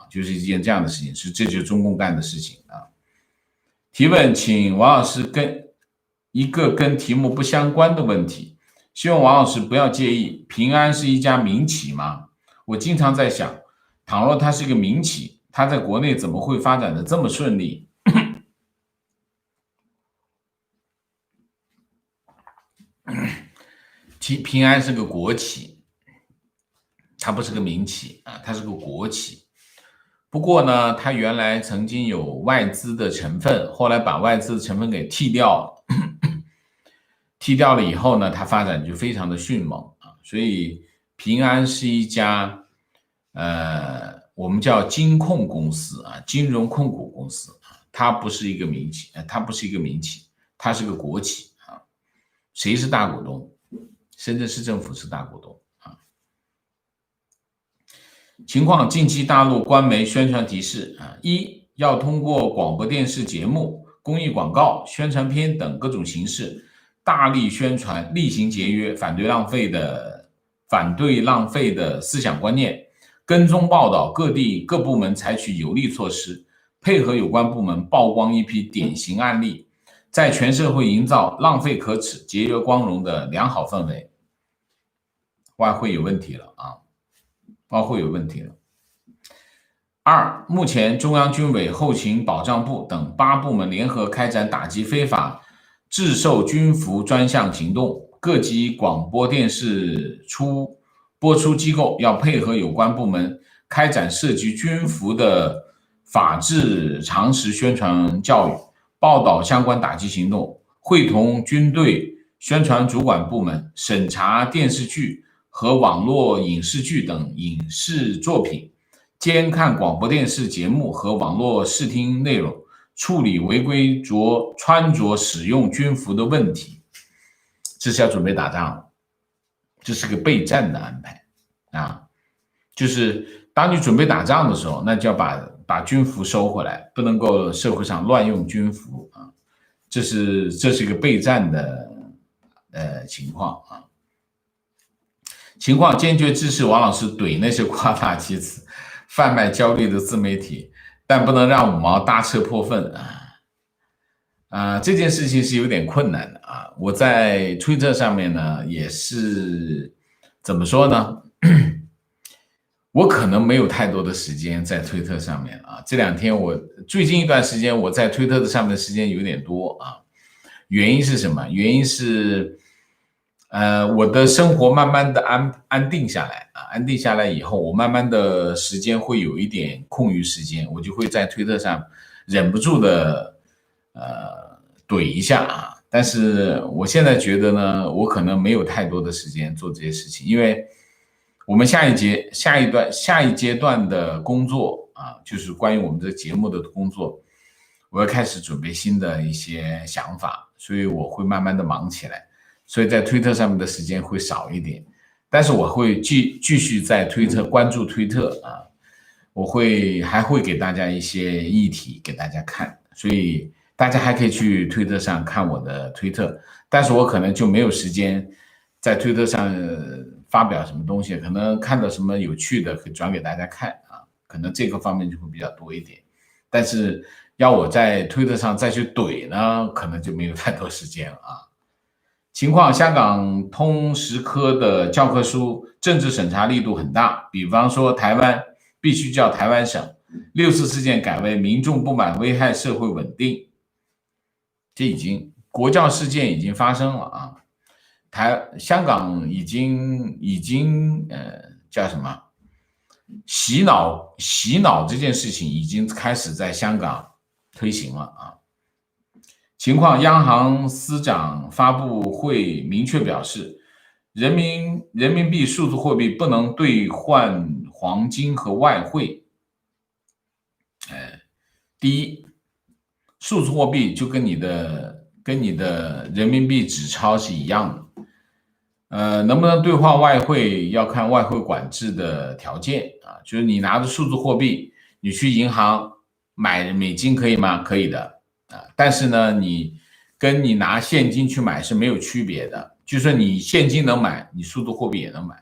就是一件这样的事情，这就是中共干的事情啊。提问，请王老师跟题目不相关的问题，希望王老师不要介意。平安是一家民企吗？我经常在想，倘若它是一个民企，它在国内怎么会发展的这么顺利？平安是个国企，它不是个民企啊，它是个国企。不过呢，它原来曾经有外资的成分，后来把外资的成分给剔掉了。剔掉了以后呢，它发展就非常的迅猛啊。所以平安是一家我们叫金控公司啊，金融控股公司啊，它不是一个民企，它是个国企啊。谁是大股东？深圳市政府是大股东啊。情况：近期大陆官媒宣传提示啊，一要通过广播电视节目、公益广告、宣传片等各种形式，大力宣传厉行节约、反对浪费的思想观念，跟踪报道各地各部门采取有力措施，配合有关部门曝光一批典型案例，在全社会营造浪费可耻、节约光荣的良好氛围。外汇有问题了啊！外汇有问题了。二，目前中央军委后勤保障部等8部门联合开展打击非法制售军服专项行动，各级广播电视播出机构要配合有关部门开展涉及军服的法治常识宣传教育，报道相关打击行动，会同军队宣传主管部门审查电视剧和网络影视剧等影视作品，监看广播电视节目和网络视听内容，处理违规穿着使用军服的问题。这是要准备打仗，这是个备战的安排啊！就是当你准备打仗的时候，那就要把军服收回来，不能够社会上乱用军服啊！这是一个备战的情况啊！情况坚决支持王老师怼那些夸大其词、贩卖焦虑的自媒体，但不能让五毛大彻破粪这件事情是有点困难的啊！我在推特上面呢，也是怎么说呢？我可能没有太多的时间在推特上面啊。这2天最近一段时间我在推特的上面的时间有点多啊。原因是什么？原因是我的生活慢慢的安定下来啊，安定下来以后，我慢慢的时间会有一点空余时间，我就会在推特上忍不住的怼一下啊。但是我现在觉得呢，我可能没有太多的时间做这些事情，因为我们下一阶段的工作啊，就是关于我们这个节目的工作，我要开始准备新的一些想法，所以我会慢慢的忙起来。所以在推特上面的时间会少一点，但是我会继续在推特关注推特啊，我还会给大家一些议题给大家看，所以大家还可以去推特上看我的推特，但是我可能就没有时间在推特上发表什么东西，可能看到什么有趣的可以转给大家看啊，可能这个方面就会比较多一点，但是要我在推特上再去怼呢，可能就没有太多时间了啊。情况：香港通识科的教科书政治审查力度很大，比方说台湾必须叫台湾省，6次事件改为民众不满危害社会稳定，这国教事件已经发生了啊。香港已经叫什么洗脑这件事情已经开始在香港推行了啊。情况：央行司长发布会明确表示，人民币数字货币不能兑换黄金和外汇。第一，数字货币就跟你的人民币纸钞是一样的。能不能兑换外汇要看外汇管制的条件啊，就是你拿着数字货币，你去银行买美金可以吗？可以的。但是呢，你拿现金去买是没有区别的，就说你现金能买，你数字货币也能买，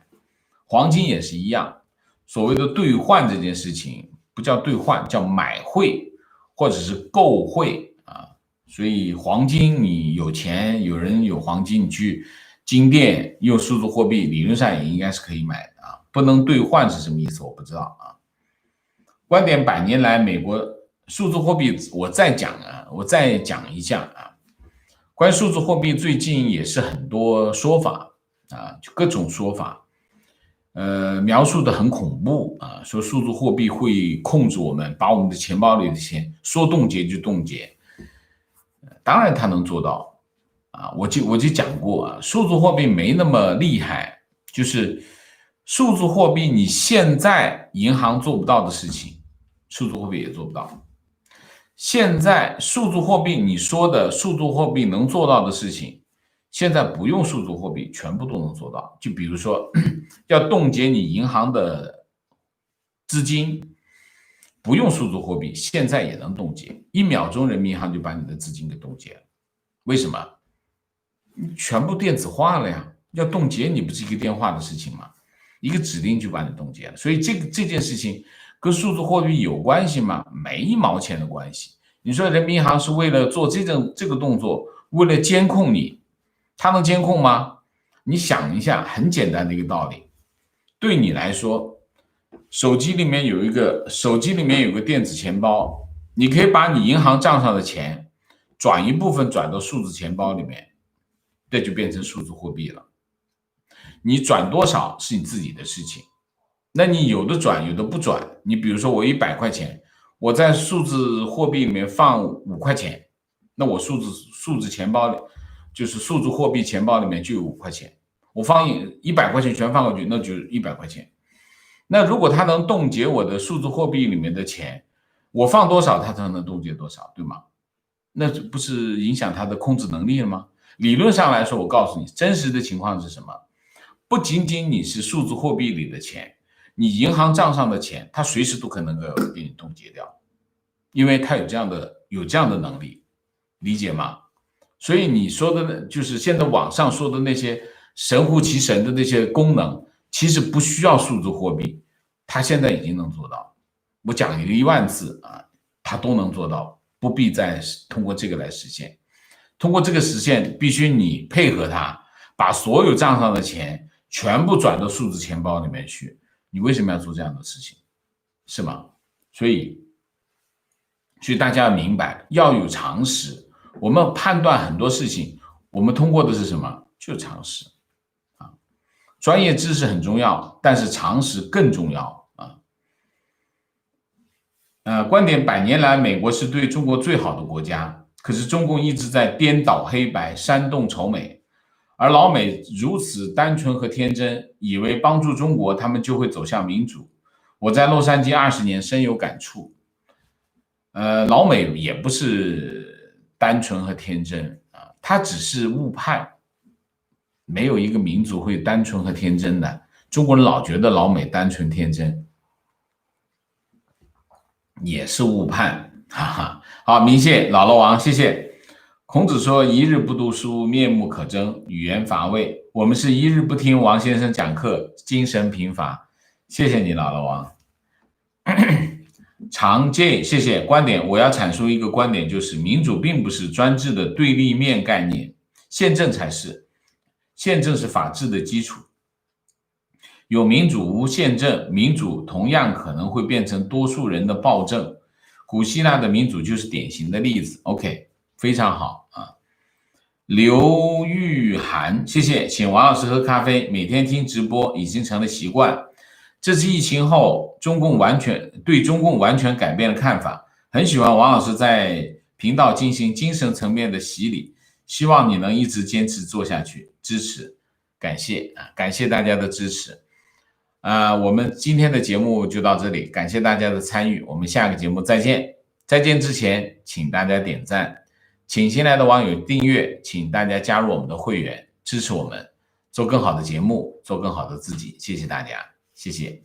黄金也是一样。所谓的兑换这件事情，不叫兑换，叫买汇或者是购汇啊。所以黄金你有钱，有人有黄金，你去金店用数字货币，理论上也应该是可以买的啊。不能兑换是什么意思？我不知道啊。观点100年来美国数字货币，我再讲一下啊。关于数字货币，最近也是很多说法啊，就各种说法，描述的很恐怖啊，说数字货币会控制我们，把我们的钱包里的钱说冻结就冻结。当然它能做到啊，我就讲过啊，数字货币没那么厉害，就是数字货币你现在银行做不到的事情，数字货币也做不到。现在数字货币你说的数字货币能做到的事情，现在不用数字货币全部都能做到。就比如说要冻结你银行的资金，不用数字货币现在也能冻结，1秒钟人民银行就把你的资金给冻结了。为什么？全部电子化了呀，要冻结你不是一个电话的事情吗？一个指令就把你冻结了。所以这件事情跟数字货币有关系吗？没1毛钱的关系。你说人民银行是为了做这个动作，为了监控你，它能监控吗？你想一下，很简单的一个道理，对你来说，手机里面有个电子钱包，你可以把你银行账上的钱转一部分转到数字钱包里面，这就变成数字货币了。你转多少是你自己的事情，那你有的转有的不转。你比如说我100块钱，我在数字货币里面放5块钱，那我数字钱包里就是数字货币钱包里面就有5块钱，我放100块钱全放过去，那就是100块钱。那如果它能冻结我的数字货币里面的钱，我放多少它才能冻结多少，对吗？那不是影响它的控制能力了吗？理论上来说，我告诉你，真实的情况是什么？不仅仅你是数字货币里的钱，你银行账上的钱，它随时都可能给你冻结掉，因为它有这样的能力，理解吗？所以你说的就是现在网上说的那些神乎其神的那些功能，其实不需要数字货币，它现在已经能做到。我讲一个10000次啊，它都能做到，不必再通过这个来实现。通过这个实现，必须你配合它，把所有账上的钱全部转到数字钱包里面去。你为什么要做这样的事情？是吗？所以大家要明白，要有常识。我们判断很多事情，我们通过的是什么？就是常识啊。专业知识很重要，但是常识更重要啊。观点100年来，美国是对中国最好的国家，可是中共一直在颠倒黑白，煽动仇美，而老美如此单纯和天真，以为帮助中国，他们就会走向民主。我在洛杉矶20年，深有感触。老美也不是单纯和天真啊，他只是误判。没有一个民族会单纯和天真的。中国人老觉得老美单纯天真，也是误判。哈哈，好，明谢老罗王，谢谢。孔子说：“一日不读书，面目可憎，语言乏味。”我们是一日不听王先生讲课，精神贫乏。谢谢你，老罗王。常见，谢谢。观点，我要阐述一个观点，就是民主并不是专制的对立面概念，宪政才是。宪政是法治的基础。有民主无宪政，民主同样可能会变成多数人的暴政。古希腊的民主就是典型的例子。OK， 非常好啊。刘玉涵，谢谢，请王老师喝咖啡，每天听直播已经成了习惯。这次疫情后，对中共完全改变了看法，很喜欢王老师在频道进行精神层面的洗礼，希望你能一直坚持做下去，支持，感谢啊，感谢大家的支持。我们今天的节目就到这里，感谢大家的参与，我们下个节目再见。再见之前，请大家点赞，请新来的网友订阅，请大家加入我们的会员，支持我们做更好的节目，做更好的自己。谢谢大家，谢谢。